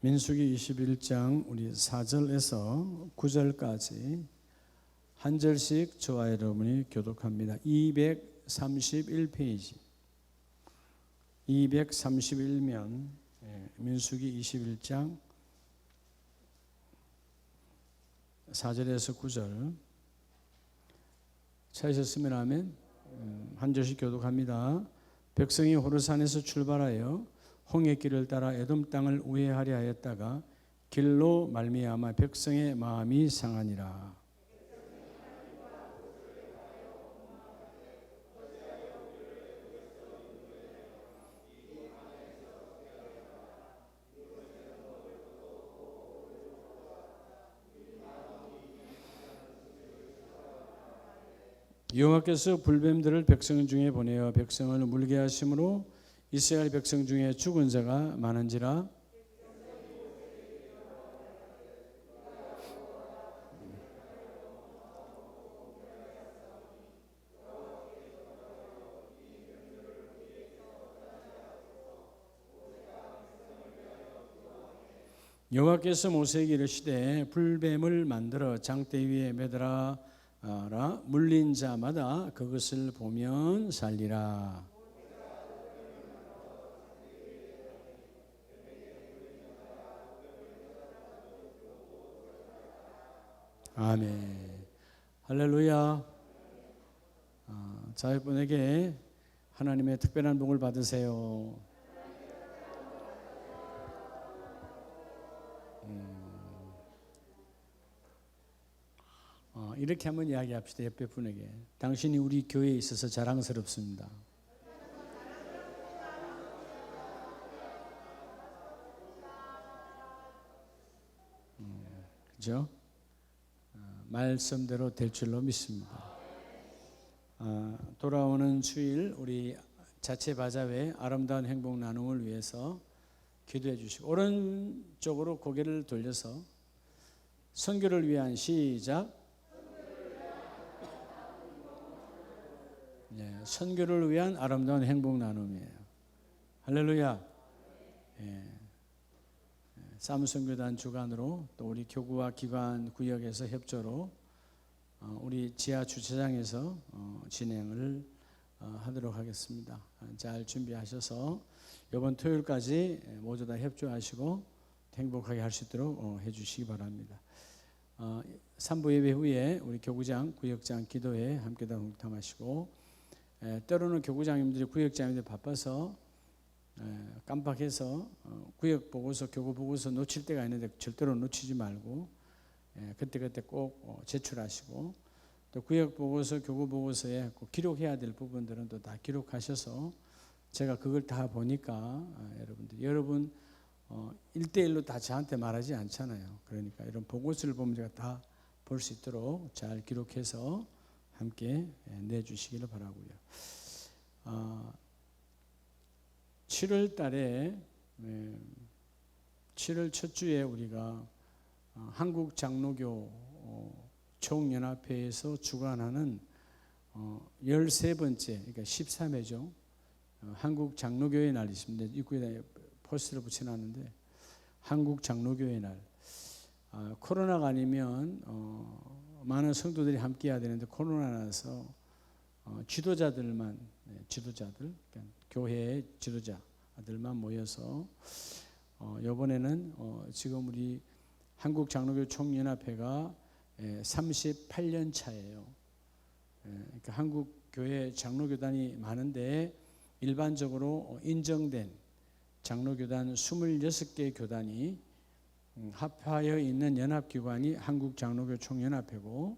민수기 21장 우리 4절에서 9절까지 한 절씩 저와 여러분이 교독합니다. 231페이지 231면 민수기 21장 4절에서 9절 찾으셨으면 하면 한 절씩 교독합니다. 백성이 호르산에서 출발하여 홍해길을 따라 에돔 땅을 우회하려 하였다가 길로 말미암아 백성의 마음이 상하니라. 여호와께서 불뱀들을 백성 중에 보내어 백성을 물게 하심으로 이스라엘 백성 중에 죽은 자가 많은지라. 여호와께서 모세에게 이르시되 불뱀을 만들어 장대 위에 매달아 물린 자마다 그것을 보면 살리라. 아멘. 할렐루야. 자녀분에게 하나님의 특별한 복을 받으세요. 이렇게 한번 이야기합시다. 옆에 분에게 당신이 우리 교회에 있어서 자랑스럽습니다. 그죠? 말씀대로 될 줄로 믿습니다. 돌아오는 주일 우리 자체 바자회 아름다운 행복 나눔을 위해서 기도해 주시고 오른쪽으로 고개를 돌려서 선교를 위한 시작. 네, 선교를 위한 아름다운 행복 나눔이에요. 할렐루야. 사무선교단 주관으로 또 우리 교구와 기관 구역에서 협조로 우리 지하 주차장에서 진행을 하도록 하겠습니다. 잘 준비하셔서 이번 토요일까지 모두 다 협조하시고 행복하게 할 수 있도록 해주시기 바랍니다. 3부 예배 후에 우리 교구장, 구역장 기도회 함께 다 동참하시고 때로는 교구장님들이 구역장님들 바빠서 깜빡해서 구역 보고서 교구 보고서 놓칠 때가 있는데 절대로 놓치지 말고 그때 꼭 제출하시고 또 구역 보고서 교구 보고서에 꼭 기록해야 될 부분들은 또 다 기록하셔서 제가 그걸 다 보니까 여러분 1대1로 다 저한테 말하지 않잖아요. 그러니까 이런 보고서를 보면 제가 다 볼 수 있도록 잘 기록해서 함께 내주시기를 바라고요. 7월 달에 7월 첫 주에 우리가 한국 장로교 총연합회에서 주관하는 13번째 그러니까 13회죠. 한국 장로교의 날이 있습니다. 입구에다 포스터를 붙여놨는데 한국 장로교의 날. 코로나가 아니면 많은 성도들이 함께 해야 되는데 코로나 나서 지도자들 그러니까 교회의 지도자들만 모여서 이번에는 지금 우리 한국 장로교 총연합회가 38년 차예요. 그러니까 한국 교회 장로교단이 많은데 일반적으로 인정된 장로교단 26개 교단이 합하여 있는 연합기관이 한국 장로교 총연합회고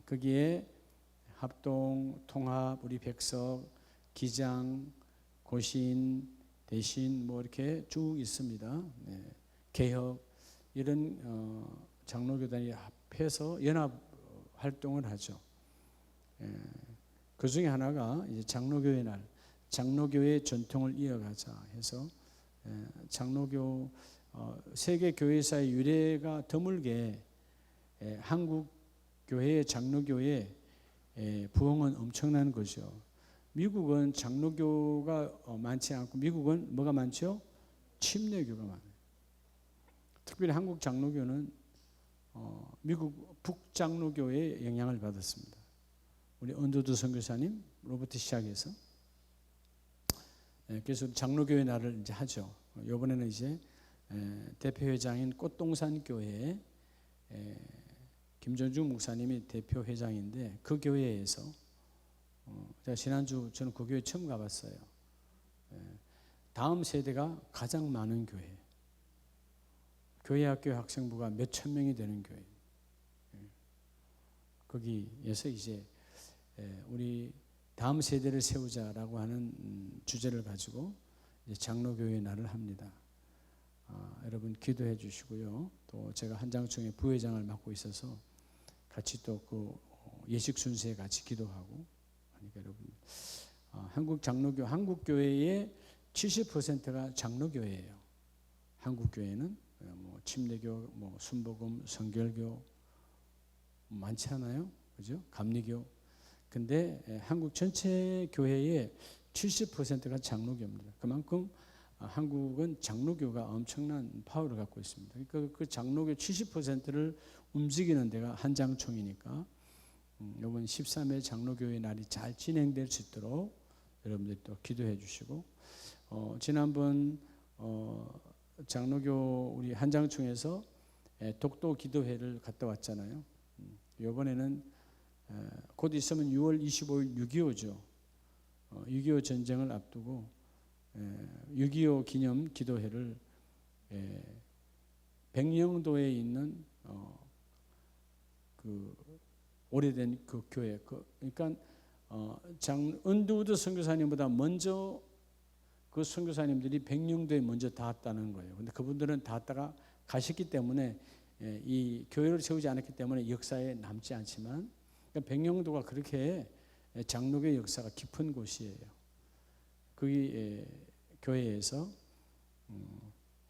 거기에 합동, 통합, 우리 백석, 기장, 고신, 대신 뭐 이렇게 쭉 있습니다. 개혁 이런 장로교단이 합해서 연합 활동을 하죠. 그 중에 하나가 이제 장로교의 날, 장로교의 전통을 이어가자 해서 장로교 세계 교회사의 유래가 드물게 한국 교회의 장로교의 부흥은 엄청난 거죠. 미국은 장로교가 많지 않고 미국은 뭐가 많죠? 침례교가 많아요. 특별히 한국 장로교는 미국 북장로교의 영향을 받았습니다. 우리 언더드 선교사님로부터 시작해서 그래서 장로교회 날을 이제 하죠. 이번에는 이제 대표회장인 꽃동산 교회에 김전중 목사님이 대표회장인데 그 교회에서 제가 지난주 저는 그 교회 처음 가봤어요. 다음 세대가 가장 많은 교회. 교회학교 학생부가 몇천 명이 되는 교회. 거기에서 이제 우리 다음 세대를 세우자라고 하는 주제를 가지고 이제 장로교회 날을 합니다. 여러분 기도해 주시고요. 또 제가 한장총회 부회장을 맡고 있어서 같이 또 그 예식 순서에 같이 기도하고 그러니까 여러분 한국 장로교 한국 교회의 70%가 장로교회예요. 한국 교회는 뭐 침례교, 뭐 순복음, 성결교 많지 않아요, 그죠? 감리교. 근데 한국 전체 교회의 70%가 장로교입니다. 그만큼 한국은 장로교가 엄청난 파워를 갖고 있습니다. 그러니까 그 장로교 70%를 움직이는 데가 한장총이니까 이번 13회 장로교회 날이 잘 진행될 수 있도록 여러분들이 또 기도해 주시고 지난번 장로교 우리 한장총에서 독도 기도회를 갔다 왔잖아요. 이번에는 곧 있으면 6월 25일 6.25죠. 6.25 전쟁을 앞두고 6.25 기념 기도회를 백령도에 있는 그 오래된 그 교회 그러니까 언더우드 선교사님보다 먼저 그 선교사님들이 백령도에 먼저 닿았다는 거예요. 근데 그분들은 닿았다가 가셨기 때문에 이 교회를 세우지 않았기 때문에 역사에 남지 않지만 그러니까 백령도가 그렇게 장로교의 역사가 깊은 곳이에요. 거기 교회에서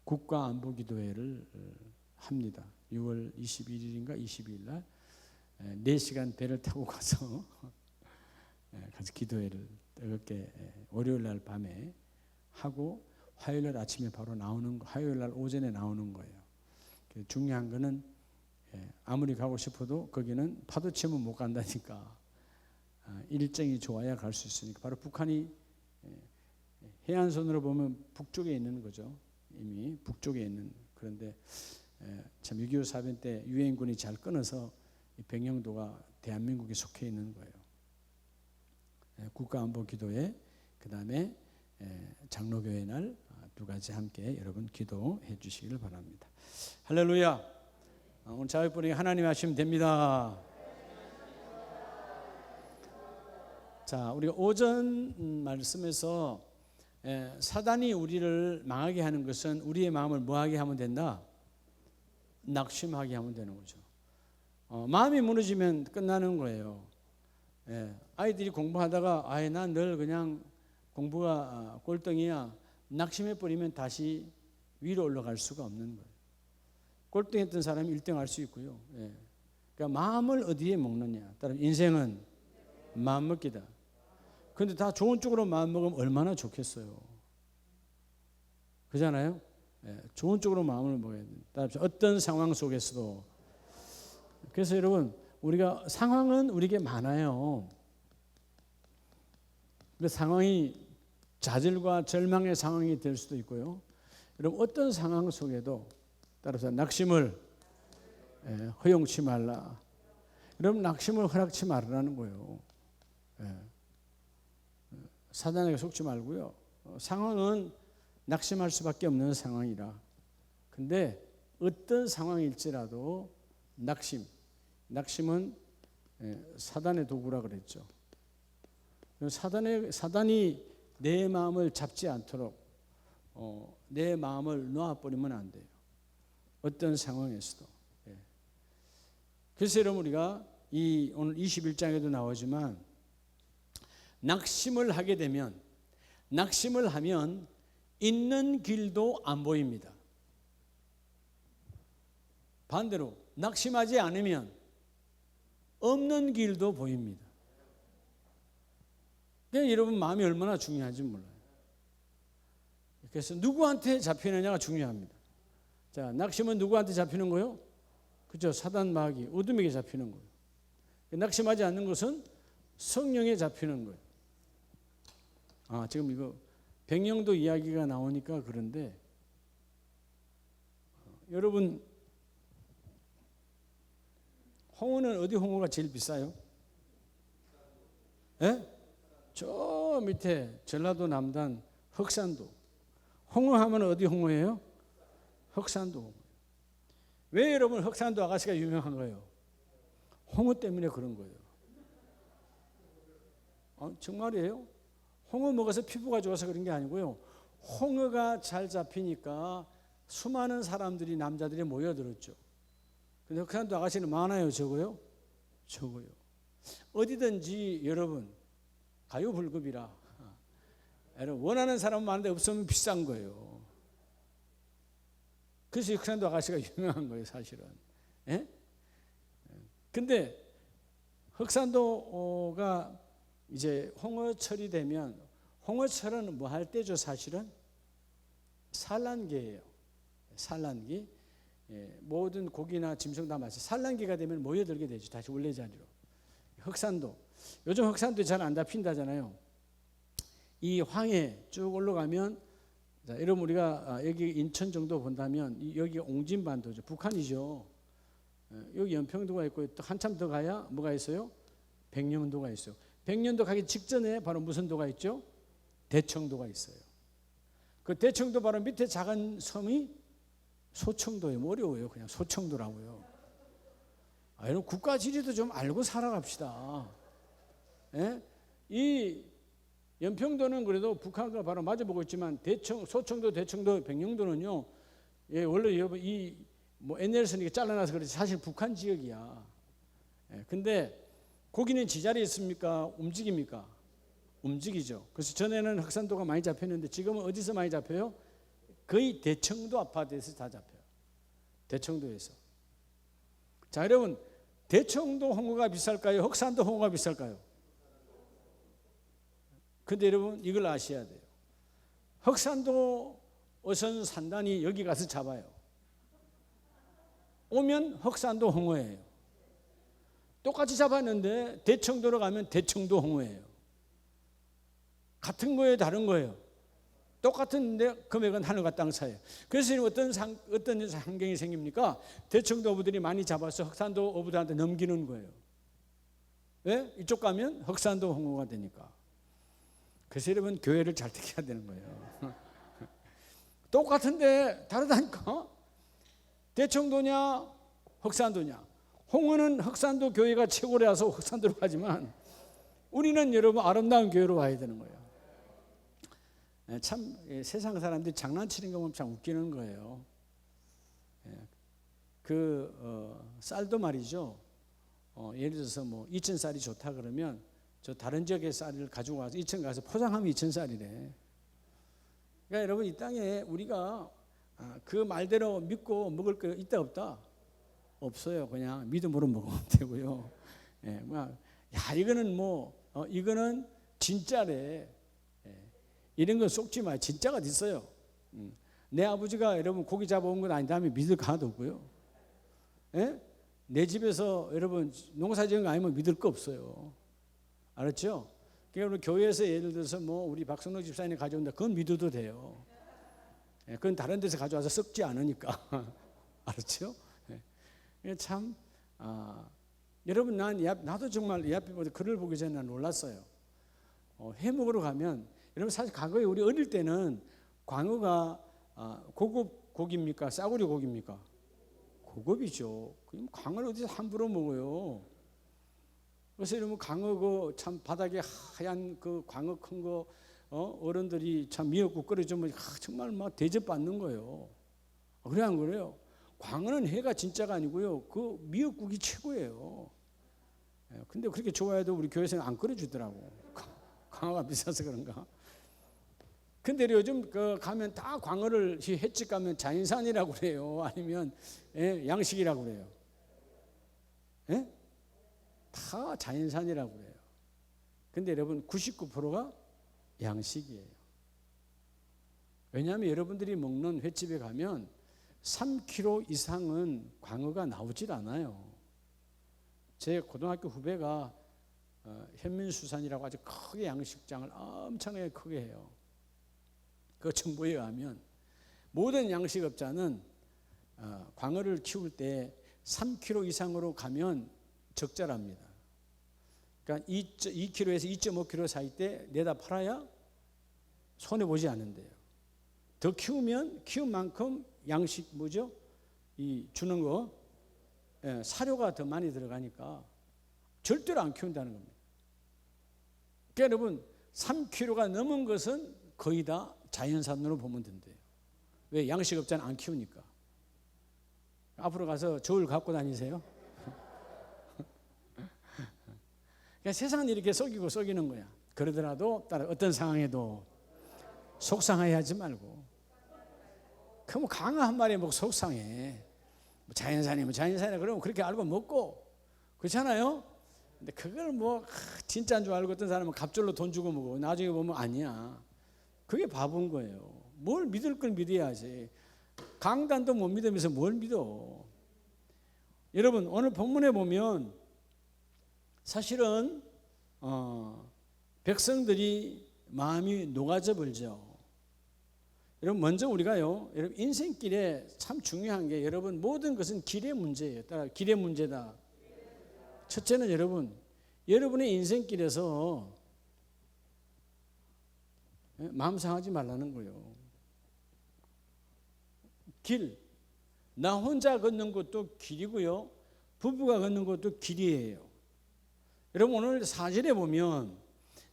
국가안보기도회를 합니다. 6월 21일인가 22일 날 4시간 배를 타고 가서 기도회를 뜨겁게 월요일 날 밤에 하고 화요일 날 아침에 바로 나오는 화요일 날 오전에 나오는 거예요. 중요한 거는 아무리 가고 싶어도 거기는 파도 치면 못 간다니까 일정이 좋아야 갈 수 있으니까 바로 북한이 해안선으로 보면 북쪽에 있는 거죠. 이미 북쪽에 있는 그런데 참 6.25 사변 때 유엔군이 잘 끊어서 이 백령도가 대한민국에 속해 있는 거예요. 국가안보기도회 그 다음에 장로교회 날 두 가지 함께 여러분 기도해 주시기를 바랍니다. 할렐루야. 오늘 자유분이 하나님 하시면 됩니다. 자, 우리가 오전 말씀에서 사단이 우리를 망하게 하는 것은 우리의 마음을 뭐하게 하면 된다? 낙심하게 하면 되는 거죠. 마음이 무너지면 끝나는 거예요. 아이들이 공부하다가 난 늘 그냥 공부가 꼴등이야. 낙심해 버리면 다시 위로 올라갈 수가 없는 거예요. 꼴등했던 사람이 1등 할 수 있고요. 그러니까 마음을 어디에 먹느냐. 따라 인생은 마음 먹기다. 그런데 다 좋은 쪽으로 마음 먹으면 얼마나 좋겠어요. 그렇잖아요? 좋은 쪽으로 마음을 먹어야 돼요. 어떤 상황 속에서도. 그래서 여러분 우리가 상황은 우리에게 많아요. 그 상황이 좌절과 절망의 상황이 될 수도 있고요. 여러분 어떤 상황 속에도 따라서 낙심을 허용치 말라. 여러분 낙심을 허락치 말라는 거예요. 사단에게 속지 말고요. 상황은 낙심할 수밖에 없는 상황이라. 근데 어떤 상황일지라도 낙심은 사단의 도구라 그랬죠. 사단이 내 마음을 잡지 않도록 내 마음을 놓아버리면 안 돼요. 어떤 상황에서도. 그래서 여러분 우리가 오늘 21장에도 나오지만 낙심을 하면 있는 길도 안 보입니다. 반대로 낙심하지 않으면 없는 길도 보입니다. 그러니까 여러분 마음이 얼마나 중요한지 몰라요. 그래서 누구한테 잡히느냐가 중요합니다. 자, 낙심은 누구한테 잡히는 거요? 그죠? 사단 마귀, 어둠에게 잡히는 거예요. 낙심하지 않는 것은 성령에 잡히는 거예요. 지금 이거 백령도 이야기가 나오니까 그런데 여러분, 홍어는 어디 홍어가 제일 비싸요? 예? 저 밑에 전라도 남단 흑산도. 홍어 하면 어디 홍어예요? 흑산도 홍어. 왜 여러분 흑산도 아가씨가 유명한 거예요? 홍어 때문에 그런 거예요. 정말이에요? 홍어 먹어서 피부가 좋아서 그런 게 아니고요. 홍어가 잘 잡히니까 수많은 사람들이, 남자들이 모여들었죠. 근데 흑산도 아가씨는 많아요, 적어요? 적어요. 어디든지 여러분 가요불급이라 여러분 원하는 사람 많은데 없으면 비싼 거예요. 그래서 흑산도 아가씨가 유명한 거예요, 사실은. 예? 근데 흑산도가 이제 홍어철이 되면, 홍어철은 뭐 할 때죠, 사실은? 산란기예요. 산란기. 모든 고기나 짐승 다 마찬가지. 산란기가 되면 모여들게 되죠, 다시 원래 자리로. 흑산도. 요즘 흑산도 잘 안 잡힌다잖아요. 이 황해 쭉 올라가면, 자, 여러분 우리가 여기 인천 정도 본다면 여기 옹진반도죠, 북한이죠. 여기 연평도가 있고 또 한참 더 가야 뭐가 있어요? 백령도가 있어요. 백령도 가기 직전에 바로 무슨 도가 있죠? 대청도가 있어요. 그 대청도 바로 밑에 작은 섬이 소청도예요. 어려워요. 그냥 소청도라고요. 여러분 국가 지리도 좀 알고 살아갑시다. 예? 이 연평도는 그래도 북한과 바로 마주보고 있지만 소청도, 대청도, 백령도는요. 원래 여러분 뭐 NL선이 잘라놔서 그렇지 사실 북한 지역이야. 근데 고기는 지자리에 있습니까? 움직입니까? 움직이죠. 그래서 전에는 흑산도가 많이 잡혔는데 지금은 어디서 많이 잡혀요? 거의 대청도 아파트에서 다 잡혀요. 대청도에서. 자, 여러분 대청도 홍어가 비쌀까요? 흑산도 홍어가 비쌀까요? 근데 여러분 이걸 아셔야 돼요. 흑산도 어선 산단이 여기 가서 잡아요. 오면 흑산도 홍어예요. 똑같이 잡았는데 대청도로 가면 대청도 홍어예요. 같은 거예요, 다른 거예요? 똑같은데 금액은 하늘과 땅 사이예요. 그래서 어떤 환경이 생깁니까? 대청도 어부들이 많이 잡아서 흑산도 어부들한테 넘기는 거예요. 왜? 이쪽 가면 흑산도 홍어가 되니까. 그래서 여러분 교회를 잘 택해야 되는 거예요. 똑같은데 다르다니까. 대청도냐 흑산도냐. 홍어는 흑산도 교회가 최고라서 흑산도로 가지만 우리는 여러분 아름다운 교회로 와야 되는 거예요. 참 세상 사람들이 장난치는 거 보면 참 웃기는 거예요. 쌀도 말이죠. 예를 들어서 뭐 2,000쌀이 좋다 그러면 저 다른 지역의 쌀을 가지고 와서 2,000 가서 포장하면 2,000쌀이래. 그러니까 여러분 이 땅에 우리가 그 말대로 믿고 먹을 거 있다 없다? 없어요. 그냥 믿음으로 먹으면 되고요. 이거는 이거는 진짜래. 이런 건 속지 마요. 진짜가 어디 있어요? 내 아버지가 여러분 고기 잡아온 건 아닌데 하면 믿을 거 하나도 없고요. 내 집에서 여러분 농사 지은 거 아니면 믿을 거 없어요. 알았죠? 그러니까 우리 교회에서 예를 들어서 우리 박성록 집사님이 가져온다. 그건 믿어도 돼요. 그건 다른 데서 가져와서 썩지 않으니까. 알았죠? 참 여러분 나도 정말 이 앞에 글을 보기 전에 놀랐어요. 회 먹으러 가면 여러분 사실 과거에 우리 어릴 때는 광어가 고급 고기입니까? 싸구려 고기입니까? 고급이죠. 그럼 광어를 어디서 함부로 먹어요? 그래서 여러분 광어 참 바닥에 하얀 그 광어 큰 거 어른들이 참 미역국 끓여주면 정말 막 대접받는 거예요. 그래 안 그래요? 광어는 회가 진짜가 아니고요. 그 미역국이 최고예요. 근데 그렇게 좋아해도 우리 교회에서는 안 끓여주더라고. 광어가 비싸서 그런가? 근데 요즘 가면 다 광어를 횟집 가면 자연산이라고 그래요. 아니면 양식이라고 그래요. 다 자연산이라고 그래요. 근데 여러분 99%가 양식이에요. 왜냐하면 여러분들이 먹는 횟집에 가면 3kg 이상은 광어가 나오질 않아요. 제 고등학교 후배가 현민수산이라고 아주 크게 양식장을 엄청나게 크게 해요. 그 정보에 의하면 모든 양식업자는 광어를 키울 때 3kg 이상으로 가면 적자랍니다. 그러니까 2kg에서 2.5kg 사이 때 내다 팔아야 손해보지 않는데요. 더 키우면 키운 만큼 양식 뭐죠? 이 주는 거 사료가 더 많이 들어가니까 절대로 안 키운다는 겁니다. 그러니까 여러분 3kg가 넘은 것은 거의 다 자연산으로 보면 된대요. 왜? 양식업자는 안 키우니까. 앞으로 가서 저울 갖고 다니세요. 그러니까 세상은 이렇게 속이고 속이는 거야. 그러더라도 어떤 상황에도 속상해하지 말고. 그럼 강어 한 마리에 뭐 속상해. 자연산이면 자연산이야. 그러면 그렇게 알고 먹고 그렇잖아요. 근데 그걸 뭐 진짜인 줄 알고 어떤 사람은 갑절로 돈 주고 먹고 나중에 보면 아니야. 그게 바본 거예요. 뭘 믿을 걸 믿어야지. 강단도 못 믿으면서 뭘 믿어. 여러분 오늘 본문에 보면 사실은 백성들이 마음이 녹아져 버리죠. 여러분 먼저 우리가요, 여러분 인생길에 참 중요한 게 여러분 모든 것은 길의 문제예요. 따라 길의 문제다. 첫째는 여러분의 인생길에서 마음 상하지 말라는 거예요. 길, 나 혼자 걷는 것도 길이고요, 부부가 걷는 것도 길이에요. 여러분 오늘 4절에 보면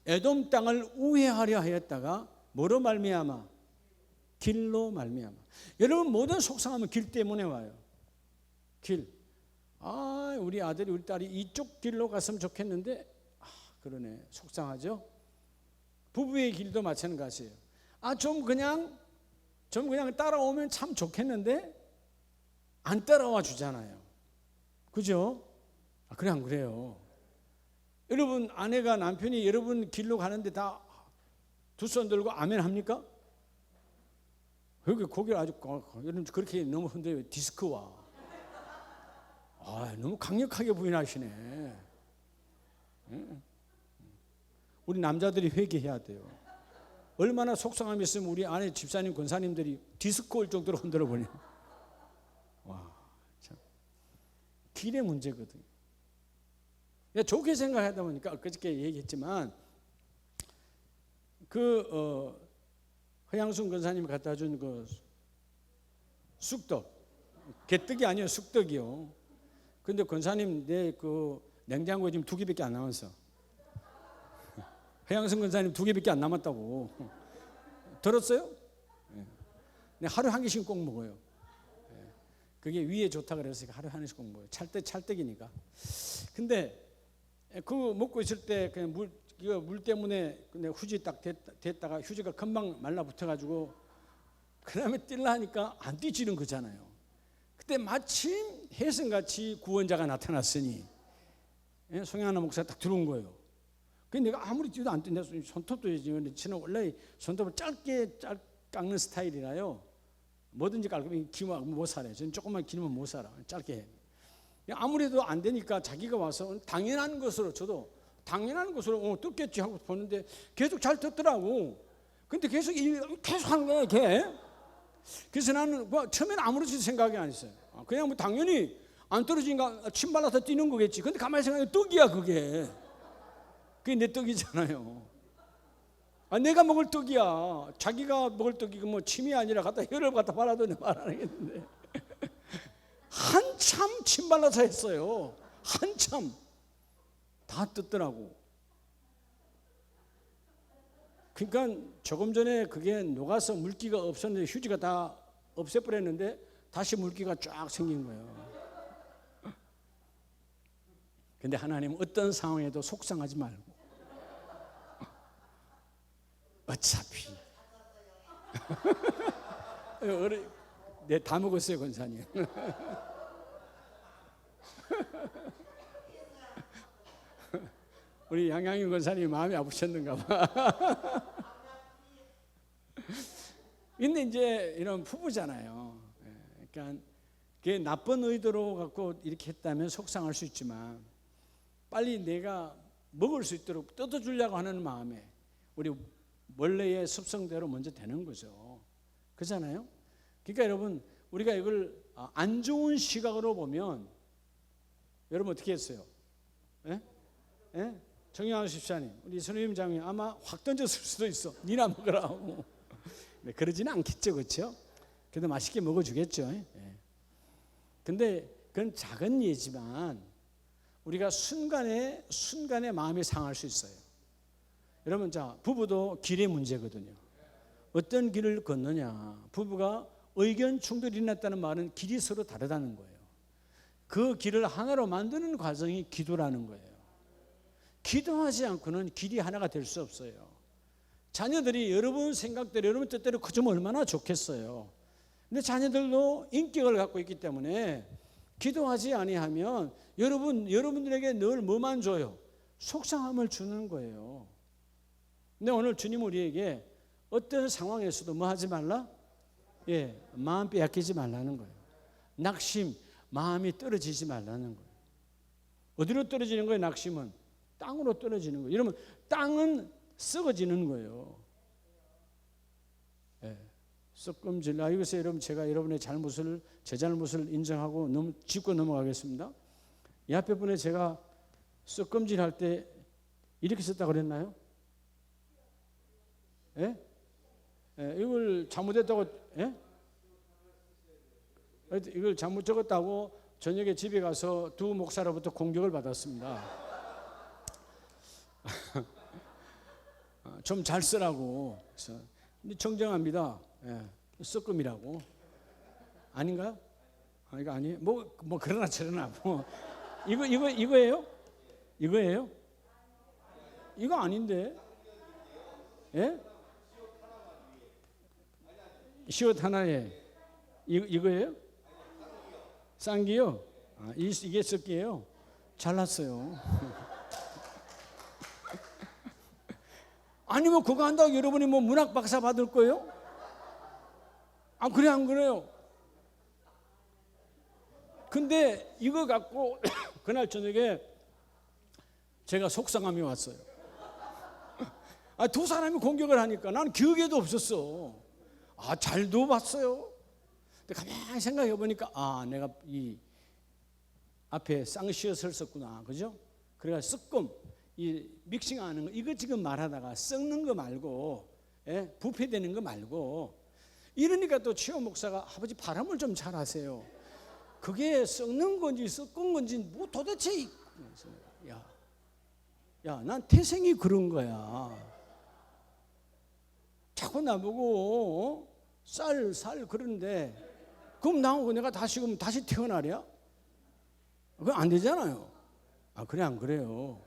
에돔 땅을 우회하려 하였다가 뭐로 말미암아? 길로 말미암아. 여러분 모든 속상함은 길 때문에 와요. 길. 우리 아들이 우리 딸이 이쪽 길로 갔으면 좋겠는데 그러네. 속상하죠? 부부의 길도 마찬가지예요. 좀 그냥 따라오면 참 좋겠는데 안 따라와 주잖아요. 그죠? 그래 안 그래요? 여러분 아내가 남편이 여러분 길로 가는데 다 두 손 들고 아멘 합니까? 여기 고개를 아주 여러분 그렇게 너무 흔들어요. 디스크와 너무 강력하게 부인하시네. 우리 남자들이 회개해야 돼요. 얼마나 속상함이 있으면 우리 아내 집사님 권사님들이 디스크 올 정도로 흔들어 버려. 참 길의 문제거든요. 좋게 생각하다 보니까 그저께 얘기했지만 허양순 권사님이 갖다 준 그 쑥떡, 개떡이 아니에요, 쑥떡이요. 근데 권사님 내 그 냉장고에 지금 2개밖에 안 남았어. 허양순 권사님 2개밖에 안 남았다고. 들었어요? 네. 하루 한 개씩 꼭 먹어요. 그게 위에 좋다 그래서 하루 한 개씩 꼭 먹어요. 찰떡이니까. 근데 그거 먹고 있을 때 그냥 물 때문에 휴지 딱 됐다가 휴지가 금방 말라붙어가지고 그 다음에 뛸라 하니까 안 뛰지는 거잖아요. 그때 마침 혜성같이 구원자가 나타났으니 송영하나 목사가 딱 들어온 거예요. 근데 내가 아무리 뛰어도 안 뛰는데 손톱도 해지는데 저는 원래 손톱을 짧게 깎는 스타일이라요. 뭐든지 깎으면 기면 못 살아요. 저는 조금만 기면 못 살아. 짧게 해. 아무래도 안 되니까 자기가 와서 당연한 것으로 저도 당연한 것으로 뜯겠지 하고 보는데 계속 잘 뜯더라고. 근데 계속 하는 거야 걔. 그래서 나는 처음에는 아무렇지 생각이 안 했어요. 그냥 뭐 당연히 안 떨어지니까 침 발라서 뛰는 거겠지. 근데 가만히 생각하면 떡이야 그게. 그게 내 떡이잖아요. 내가 먹을 떡이야. 자기가 먹을 떡이 뭐 침이 아니라 갖다 혀를 갖다 발라도 말 안 하겠는데. 한참 침 발라서 했어요. 한참 다 뜯더라고. 그러니까 조금 전에 그게 녹아서 물기가 없었는데 휴지가 다 없애버렸는데 다시 물기가 쫙 생긴 거예요. 근데 하나님은 어떤 상황에도 속상하지 말고 어차피 네, 다 먹었어요 권사님. 우리 양양인 권사님 마음이 아프셨는가 봐. 근데 이제 이런 부부잖아요. 그러니까 그게 나쁜 의도로 갖고 이렇게 했다면 속상할 수 있지만 빨리 내가 먹을 수 있도록 뜯어주려고 하는 마음에 우리 원래의 습성대로 먼저 되는 거죠. 그렇잖아요? 그러니까 여러분 우리가 이걸 안 좋은 시각으로 보면 여러분 어떻게 했어요? 예? 예? 정영환 집사님, 우리 선임장이 아마 확 던졌을 수도 있어. 니나 먹으라 하고. 네, 그러지는 않겠죠, 그렇죠? 그래도 맛있게 먹어주겠죠. 예. 근데 그건 작은 예지만 우리가 순간에 마음이 상할 수 있어요. 여러분, 자 부부도 길의 문제거든요. 어떤 길을 걷느냐. 부부가 의견 충돌이 났다는 말은 길이 서로 다르다는 거예요. 그 길을 하나로 만드는 과정이 기도라는 거예요. 기도하지 않고는 길이 하나가 될 수 없어요. 자녀들이 여러분 생각대로 여러분 뜻대로 커지면 얼마나 좋겠어요. 근데 자녀들도 인격을 갖고 있기 때문에 기도하지 아니하면 여러분들에게 늘 뭐만 줘요? 속상함을 주는 거예요. 근데 오늘 주님 우리에게 어떤 상황에서도 뭐 하지 말라? 예, 마음 빼앗기지 말라는 거예요. 낙심, 마음이 떨어지지 말라는 거예요. 어디로 떨어지는 거예요? 낙심은 땅으로 떨어지는 거예요. 여러분, 땅은 썩어지는 거예요. 예, 썩금질. 이것에 여러분 제가 여러분의 제 잘못을 인정하고 짚고 넘어가겠습니다. 이 앞에 분에 제가 썩금질할 때 이렇게 썼다고 그랬나요? 예? 예, 이걸 잘못했다고, 예? 이걸 잘못 적었다고 저녁에 집에 가서 두 목사로부터 공격을 받았습니다. 좀 잘 쓰라고. 근데 정정합니다. 예, 썩금이라고. 아닌가요? 이거 아니에요? 뭐 그러나 저러나 뭐 이거예요? 이거예요? 이거 아닌데? 예? 시옷 하나에 이거예요? 쌍기요? 이게 썩기예요? 잘났어요. 아니면 그거 한다고 여러분이 뭐 문학 박사 받을 거예요? 그래 안 그래요? 근데 이거 갖고 그날 저녁에 제가 속상함이 왔어요. 두 사람이 공격을 하니까 나는 기억에도 없었어. 잘도 봤어요. 근데 가만히 생각해 보니까 내가 이 앞에 쌍시옷을 썼구나, 그죠? 그래가 썩금 이 믹싱하는 거 이거 지금 말하다가 썩는 거 말고, 예? 부패되는 거 말고 이러니까 또 최호 목사가 아버지 발음을 좀 잘 하세요. 그게 썩는 건지 썩은 건지 뭐 도대체 난 태생이 그런 거야. 자꾸 나보고 쌀 그러는데 그럼 나하고 내가 다시 태어나랴? 그건 안 되잖아요. 그래 안 그래요?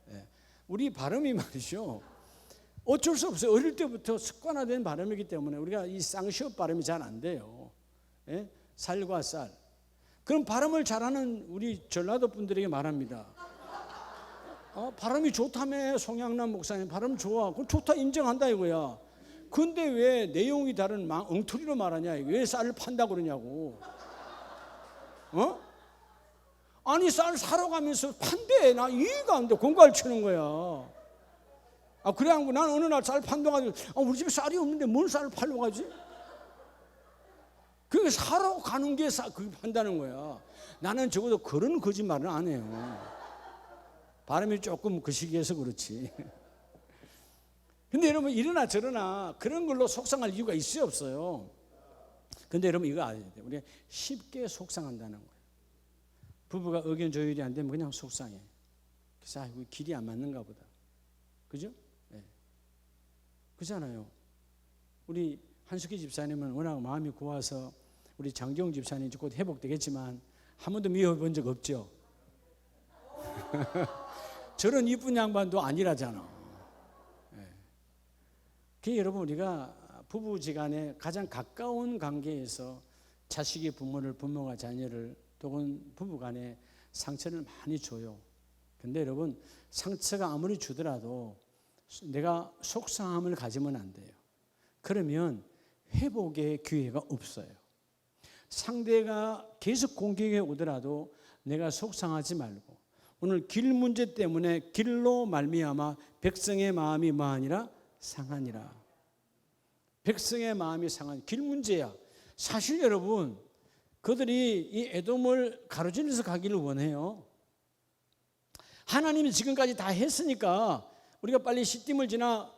예. 우리 발음이 말이죠. 어쩔 수 없어요. 어릴 때부터 습관화된 발음이기 때문에 우리가 이 쌍시옷 발음이 잘 안 돼요. 예? 살과 쌀. 그럼 발음을 잘하는 우리 전라도 분들에게 말합니다. 발음이 좋다며 송양남 목사님 발음 좋아. 그럼 좋다 인정한다 이거야. 근데 왜 내용이 다른 엉터리로 말하냐? 왜 쌀을 판다 그러냐고. 아니 쌀 사러 가면서 판대. 나 이해가 안 돼. 공갈 치는 거야. 그래 하고 난 어느 날 쌀 판다 가지고 우리 집에 쌀이 없는데 뭘 쌀을 팔러 가지? 그게 사러 가는 게 그게 판다는 거야. 나는 적어도 그런 거짓말은 안 해요. 발음이 조금 그 시기에서 그렇지. 근데 여러분 이러나 저러나 그런 걸로 속상할 이유가 있어요 없어요? 근데 여러분 이거 알아야 돼요. 우리가 쉽게 속상한다는 거예요. 부부가 의견 조율이 안 되면 그냥 속상해. 그래서 길이 안 맞는가 보다. 그죠? 네. 그렇잖아요. 우리 한숙희 집사님은 워낙 마음이 고와서 우리 장경 집사님 곧 회복되겠지만 한 번도 미워본 적 없죠. 저런 이쁜 양반도 아니라잖아. 여러분 우리가 부부지간에 가장 가까운 관계에서 자식이 부모를, 부모가 자녀를, 또는 부부간에 상처를 많이 줘요. 근데 여러분 상처가 아무리 주더라도 내가 속상함을 가지면 안 돼요. 그러면 회복의 기회가 없어요. 상대가 계속 공격해 오더라도 내가 속상하지 말고 오늘 길 문제 때문에 길로 말미암아 백성의 마음이 뭐하니라? 상하니라. 백성의 마음이 상하니 길 문제야. 사실 여러분 그들이 이 에돔을 가로질러서 가기를 원해요. 하나님이 지금까지 다 했으니까 우리가 빨리 시딤을 지나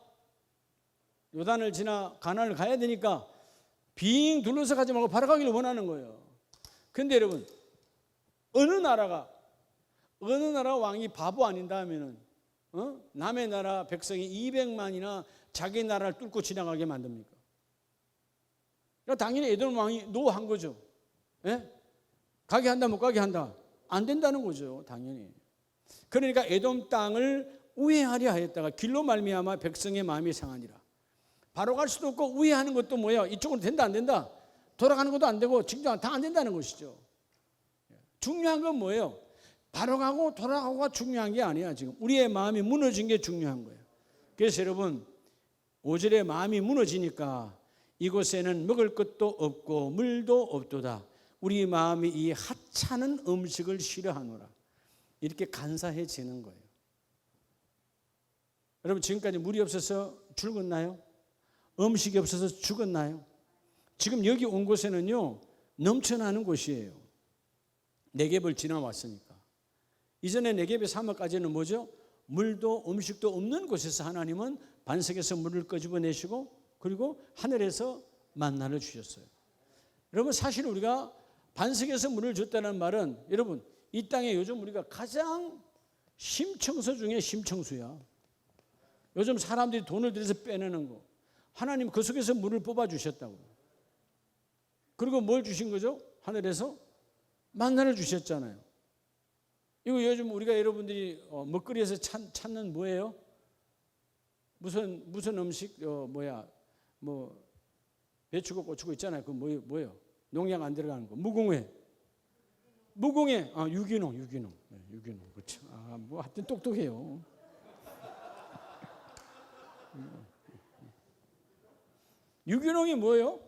요단을 지나 가나안을 가야 되니까 빙 둘러서 가지 말고 바로 가기를 원하는 거예요. 그런데 여러분 어느 나라 왕이 바보 아닌다 하면은 남의 나라 백성이 200만이나 자기 나라를 뚫고 지나가게 만듭니까? 그러니까 당연히 에돔 왕이 노한 거죠. 예? 가게 한다 못 가게 한다 안 된다는 거죠. 당연히. 그러니까 에돔 땅을 우회하려 하였다가 길로 말미암아 백성의 마음이 상하니라. 바로 갈 수도 없고 우회하는 것도 뭐야? 이쪽으로 된다 안 된다? 돌아가는 것도 안 되고 직접 다 안 된다는 것이죠. 중요한 건 뭐예요? 바로 가고 돌아가고가 중요한 게 아니야. 지금 우리의 마음이 무너진 게 중요한 거예요. 그래서 여러분 5절에 마음이 무너지니까 이곳에는 먹을 것도 없고 물도 없도다. 우리 마음이 이 하찮은 음식을 싫어하노라. 이렇게 간사해지는 거예요. 여러분 지금까지 물이 없어서 죽었나요? 음식이 없어서 죽었나요? 지금 여기 온 곳에는요 넘쳐나는 곳이에요. 네겝을 지나왔으니까. 이전에 네겝의 사막까지는 뭐죠? 물도 음식도 없는 곳에서 하나님은 반석에서 물을 끄집어내시고 그리고 하늘에서 만나를 주셨어요. 여러분 사실 우리가 반석에서 물을 줬다는 말은 여러분 이 땅에 요즘 우리가 가장 심청소 중에 심청수야. 요즘 사람들이 돈을 들여서 빼내는 거. 하나님 그 속에서 물을 뽑아주셨다고. 그리고 뭘 주신 거죠? 하늘에서 만나를 주셨잖아요. 이거 요즘 우리가 여러분들이 먹거리에서 찾는 뭐예요? 무슨 음식? 뭐 배추고 고추고 있잖아요. 그 뭐예요? 농약 안 들어가는 거. 무공해. 유기농. 네, 유기농. 그렇죠. 뭐 하여튼 똑똑해요. 유기농이 뭐예요?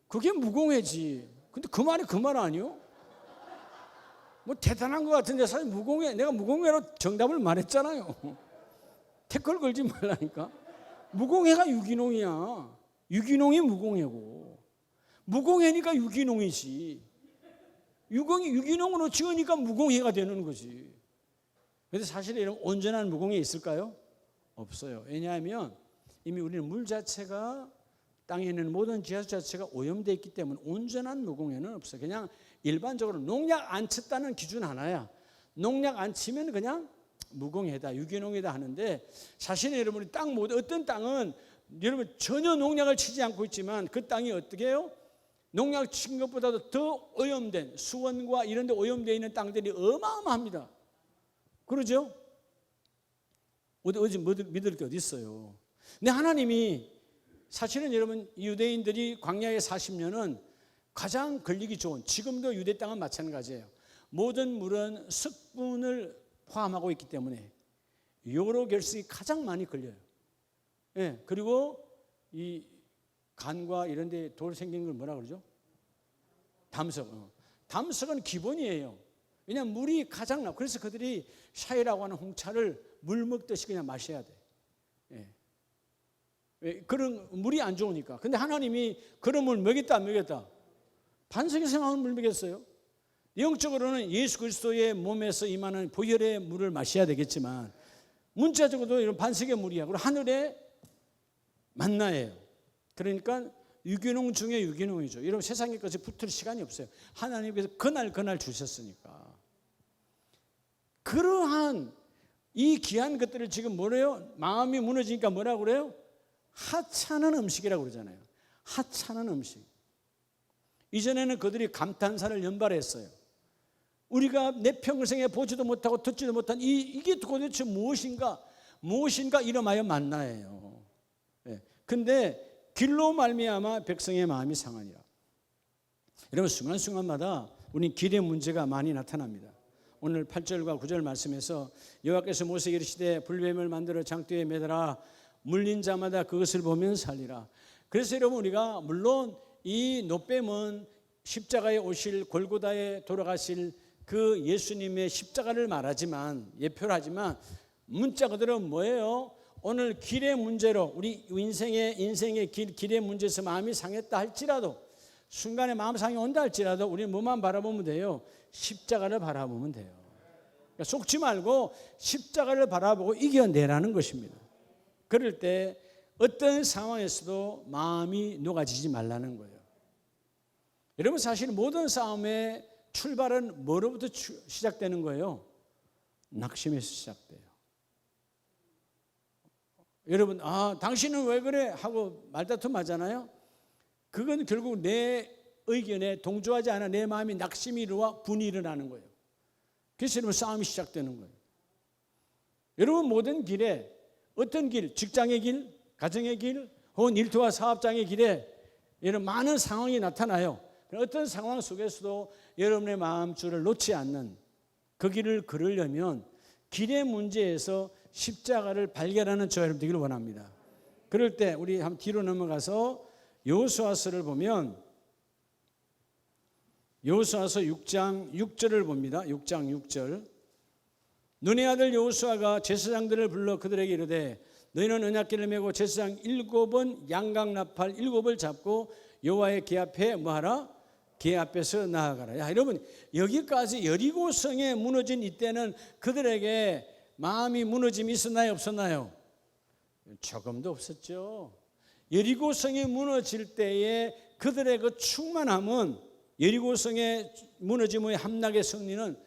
그게 무공해지. 근데 그 말이 그 말 아니요? 뭐 대단한 것 같은데 사실 무공해. 내가 무공해로 정답을 말했잖아요. 태클 걸지 말라니까. 무공해가 유기농이야. 유기농이 무공해고. 무공해니까 유기농이지. 유기농으로 지으니까 무공해가 되는 거지. 그런데 사실 이런 온전한 무공해 있을까요? 없어요. 왜냐하면 이미 우리는 물 자체가 땅에 있는 모든 지하수 자체가 오염되어 있기 때문에 온전한 무공해는 없어요. 그냥 일반적으로 농약 안 쳤다는 기준 하나야. 농약 안 치면 그냥 무공해다, 유기농이다 하는데 사실 여러분이 어떤 땅은 여러분 전혀 농약을 치지 않고 있지만 그 땅이 어떻게 해요? 농약 친 것보다도 더 오염된 수원과 이런 데 오염되어 있는 땅들이 어마어마합니다. 그러죠? 어디 믿을 게 어디 있어요? 근데 하나님이 사실은 여러분 유대인들이 광야의 40년은 가장 걸리기 좋은, 지금도 유대 땅은 마찬가지예요. 모든 물은 석분을 포함하고 있기 때문에 요로 결석이 가장 많이 걸려요. 예, 그리고 이 간과 이런 데 돌 생긴 걸 뭐라 그러죠? 담석. 담석은 기본이에요. 왜냐하면 물이 가장 나. 그래서 그들이 샤이라고 하는 홍차를 물 먹듯이 그냥 마셔야 돼. 예. 그런 물이 안 좋으니까. 근데 하나님이 그런 물 먹였다 안 먹였다? 반석에서 나오는 물 먹였어요. 영적으로는 예수 그리스도의 몸에서 임하는 보혈의 물을 마셔야 되겠지만 문자적으로도 이런 반석의 물이야. 그리고 하늘의 만나예요. 그러니까 유기농 중에 유기농이죠. 여러분 세상에 것이 붙을 시간이 없어요. 하나님께서 그날 주셨으니까. 그러한 이 귀한 것들을 지금 뭐래요? 마음이 무너지니까 뭐라고 그래요? 하찮은 음식이라고 그러잖아요. 하찮은 음식. 이전에는 그들이 감탄사를 연발했어요. 우리가 내 평생에 보지도 못하고 듣지도 못한 이게 도대체 무엇인가 이름하여 만나예요. 근데 길로 말미암아 백성의 마음이 상하니라. 여러분 순간순간마다 우리 길의 문제가 많이 나타납니다. 오늘 8절과 9절 말씀에서 여호와께서 모세에게 이르시되 불뱀을 만들어 장대에 매달아 물린 자마다 그것을 보면 살리라. 그래서 여러분 우리가 물론 이 노뱀은 십자가에 오실 골고다에 돌아가실 그 예수님의 십자가를 말하지만 예표를 하지만 문자 그대로 뭐예요? 오늘 길의 문제로 우리 인생의 길의 문제에서 마음이 상했다 할지라도 순간에 마음 상이 온다 할지라도 우리는 뭐만 바라보면 돼요? 십자가를 바라보면 돼요. 그러니까 속지 말고 십자가를 바라보고 이겨내라는 것입니다. 그럴 때 어떤 상황에서도 마음이 녹아지지 말라는 거예요. 여러분 사실 모든 싸움의 출발은 뭐로부터 시작되는 거예요? 낙심에서 시작돼요. 여러분 당신은 왜 그래? 하고 말다툼 하잖아요. 그건 결국 내 의견에 동조하지 않아 내 마음이 낙심이 일어나 분이 일어나는 거예요. 그래서 여러분 싸움이 시작되는 거예요. 여러분 모든 길에 어떤 길, 직장의 길, 가정의 길, 혹은 일터와 사업장의 길에 이런 많은 상황이 나타나요. 어떤 상황 속에서도 여러분의 마음줄을 놓지 않는 그 길을 걸으려면 길의 문제에서 십자가를 발견하는 저와 여러분 되기를 원합니다. 그럴 때 우리 한번 뒤로 넘어가서 여호수아서를 보면 여호수아서 6장 6절을 봅니다. 6장 6절. 눈의 아들 여호수아가 제사장들을 불러 그들에게 이르되 너희는 언약궤를 메고 제사장 7은 양강나팔 7을 잡고 여호와의 궤 앞에 뭐하라? 궤 앞에서 나아가라. 야, 여러분 여기까지 여리고성에 무너진 이때는 그들에게 마음이 무너짐이 있었나요? 없었나요? 조금도 없었죠. 여리고성이 무너질 때에 그들의 그 충만함은 여리고성의 무너짐의 함락의 승리는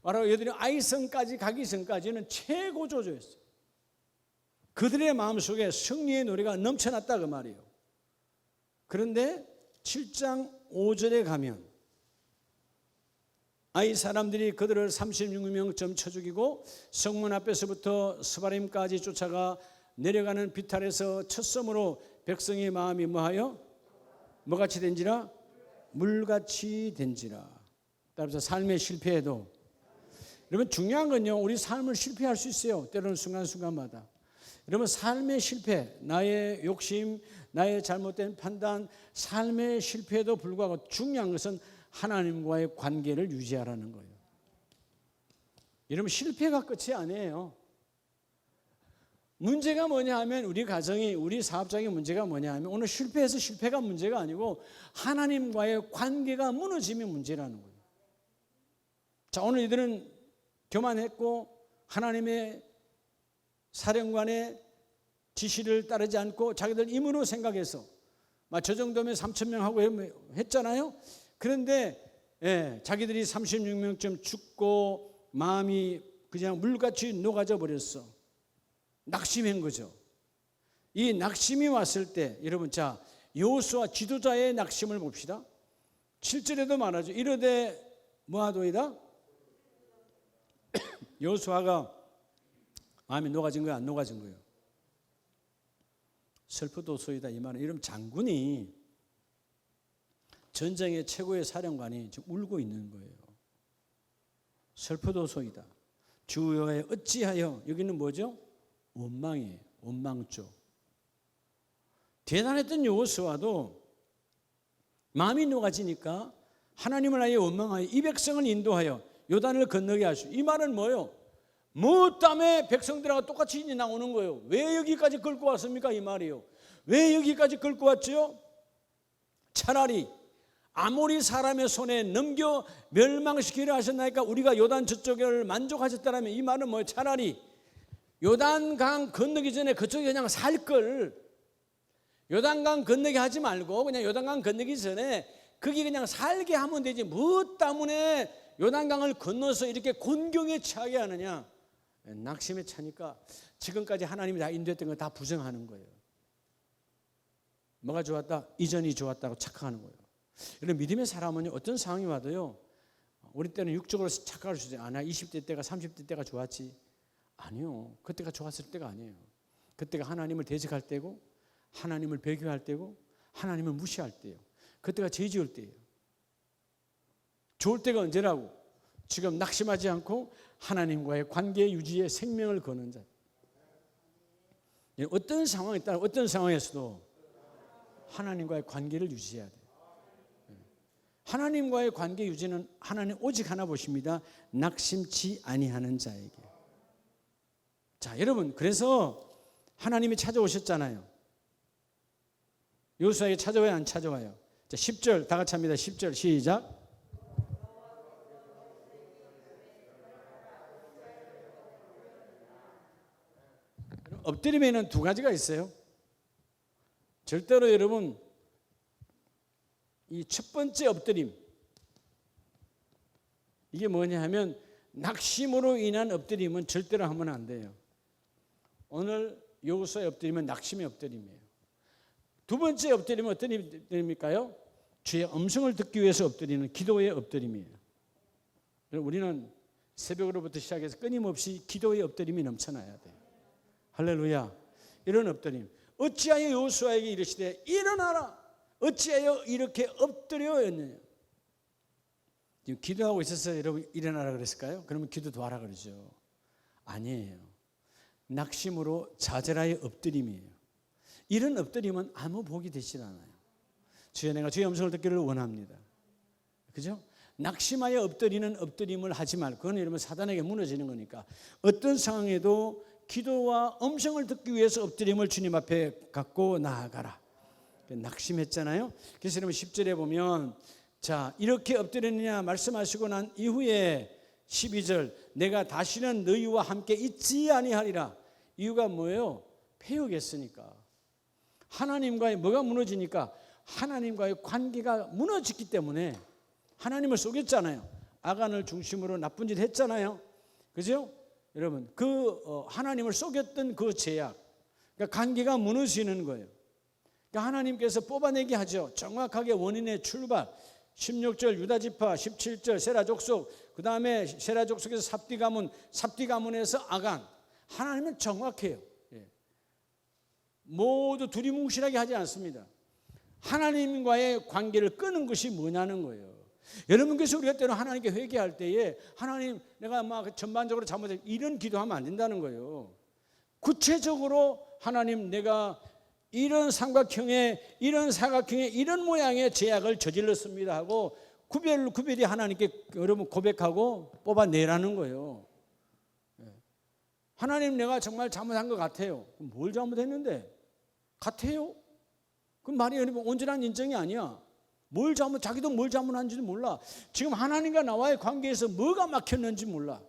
바로 여들이 아이성까지 가기 전까지는 최고 조조였어요. 그들의 마음속에 승리의 노래가 넘쳐났다 그 말이에요. 그런데 7장 5절에 가면 아이 사람들이 그들을 36명쯤 쳐 죽이고 성문 앞에서부터 스바림까지 쫓아가 내려가는 비탈에서 첫섬으로 백성의 마음이 뭐하여? 뭐같이 된지라? 물같이 된지라. 따라서 삶의 실패에도 여러분 중요한 건요 우리 삶을 실패할 수 있어요. 때로는 순간순간마다. 여러분 삶의 실패, 나의 욕심, 나의 잘못된 판단, 삶의 실패에도 불구하고 중요한 것은 하나님과의 관계를 유지하라는 거예요. 여러분 실패가 끝이 아니에요. 문제가 뭐냐 하면 우리 가정이 우리 사업장의 문제가 뭐냐 하면 오늘 실패해서 실패가 문제가 아니고 하나님과의 관계가 무너짐이 문제라는 거예요. 자 오늘 이들은 교만했고 하나님의 사령관의 지시를 따르지 않고 자기들 임으로 생각해서 저 정도면 3,000명하고 했잖아요. 그런데 자기들이 36명쯤 죽고 마음이 그냥 물같이 녹아져 버렸어. 낙심한 거죠. 이 낙심이 왔을 때 여러분 자 여호수아 지도자의 낙심을 봅시다. 7절에도 말하죠. 이르되 뭐하도이다? 여호수아가 마음이 녹아진 거야 안 녹아진 거예요? 슬프도소이다 이 말은 이런 장군이 전쟁의 최고의 사령관이 지금 울고 있는 거예요. 슬프도소이다. 주 여호와여 어찌하여 여기는 뭐죠? 원망이에요. 원망조. 대단했던 여호수아도 마음이 녹아지니까 하나님을 아예 원망하여 이 백성을 인도하여 요단을 건너게 하시오. 이 말은 뭐예요? 뭐 때문에 백성들하고 똑같이 나오는 거예요. 왜 여기까지 끌고 왔습니까? 이 말이에요. 왜 여기까지 끌고 왔죠? 차라리 아모리 사람의 손에 넘겨 멸망시키려 하셨나니까 우리가 요단 저쪽을 만족하셨다면 이 말은 뭐예요? 차라리 요단강 건너기 전에 그쪽에 그냥 살 걸 요단강 건너게 하지 말고 그냥 요단강 건너기 전에 거기 그냥 살게 하면 되지 뭐 때문에 요단강을 건너서 이렇게 곤경에 처하게 하느냐. 낙심에 차니까 지금까지 하나님이 다 인도했던 거 다 부정하는 거예요. 뭐가 좋았다? 이전이 좋았다고 착각하는 거예요. 이런 믿음의 사람은 어떤 상황이 와도요 우리 때는 육적으로 착각할 수 있어요. 나 20대 때가 30대 때가 좋았지. 아니요. 그때가 좋았을 때가 아니에요. 그때가 하나님을 대적할 때고 하나님을 배교할 때고 하나님을 무시할 때예요. 그때가 죄 지을 때예요. 좋을 때가 언제라고? 지금 낙심하지 않고 하나님과의 관계 유지에 생명을 거는 자. 어떤 상황에 따라 어떤 상황에서도 하나님과의 관계를 유지해야 돼요. 하나님과의 관계 유지는 하나님 오직 하나 보십니다. 낙심치 아니하는 자에게. 자, 여러분, 그래서 하나님이 찾아오셨잖아요. 여호수아에게 찾아와요, 안 찾아와요? 자, 10절 다 같이 합니다. 10절 시작. 엎드림에는 두 가지가 있어요. 절대로 여러분, 이 첫 번째 엎드림, 이게 뭐냐 하면 낙심으로 인한 엎드림은 절대로 하면 안 돼요. 오늘 여호수아의 엎드림은 낙심의 엎드림이에요. 두 번째 엎드림은 어떤 엎드림일까요? 주의 음성을 듣기 위해서 엎드리는 기도의 엎드림이에요. 우리는 새벽으로부터 시작해서 끊임없이 기도의 엎드림이 넘쳐나야 돼요. 할렐루야. 이런 엎드림. 어찌하여 여호수아에게 이르시되 일어나라. 어찌하여 이렇게 엎드려였느냐. 지금 기도하고 있어서 여러분 일어나라 그랬을까요? 그러면 기도도 하라 그러죠. 아니에요. 낙심으로 좌절하여 엎드림이에요. 이런 엎드림은 아무 복이 되질 않아요. 주여, 내가 주의 음성을 듣기를 원합니다. 그죠? 낙심하여 엎드리는 엎드림을 하지 말고, 그건 여러분 사단에게 무너지는 거니까 어떤 상황에도 기도와 음성을 듣기 위해서 엎드림을 주님 앞에 갖고 나아가라. 낙심했잖아요. 그래서 여러분 10절에 보면, 자, 이렇게 엎드렸느냐 말씀하시고 난 이후에 12절, 내가 다시는 너희와 함께 있지 아니하리라. 이유가 뭐예요? 패역했으니까. 하나님과의 뭐가 무너지니까? 하나님과의 관계가 무너졌기 때문에. 하나님을 속였잖아요. 아간을 중심으로 나쁜 짓 했잖아요. 그죠? 여러분, 하나님을 속였던 그 죄악, 그러니까 관계가 무너지는 거예요. 그러니까 하나님께서 뽑아내게 하죠. 정확하게 원인의 출발. 16절 유다 지파, 17절 세라 족속, 그 다음에 세라 족속에서 삽디 가문, 삽디 가문에서 아간. 하나님은 정확해요. 모두 두리뭉실하게 하지 않습니다. 하나님과의 관계를 끄는 것이 뭐냐는 거예요. 여러분께서 우리가 때로 하나님께 회개할 때에, 하나님, 내가 막 전반적으로 잘못했, 이런 기도하면 안 된다는 거예요. 구체적으로 하나님, 내가 이런 삼각형의, 이런 사각형의, 이런 모양의 죄악을 저질렀습니다 하고 구별이 하나님께 여러분 고백하고 뽑아내라는 거예요. 하나님, 내가 정말 잘못한 것 같아요. 그럼 뭘 잘못했는데? 같아요? 그럼 말이 여러분 온전한 인정이 아니야. 자기도 뭘 잘못한지도 몰라. 지금 하나님과 나와의 관계에서 뭐가 막혔는지 몰라.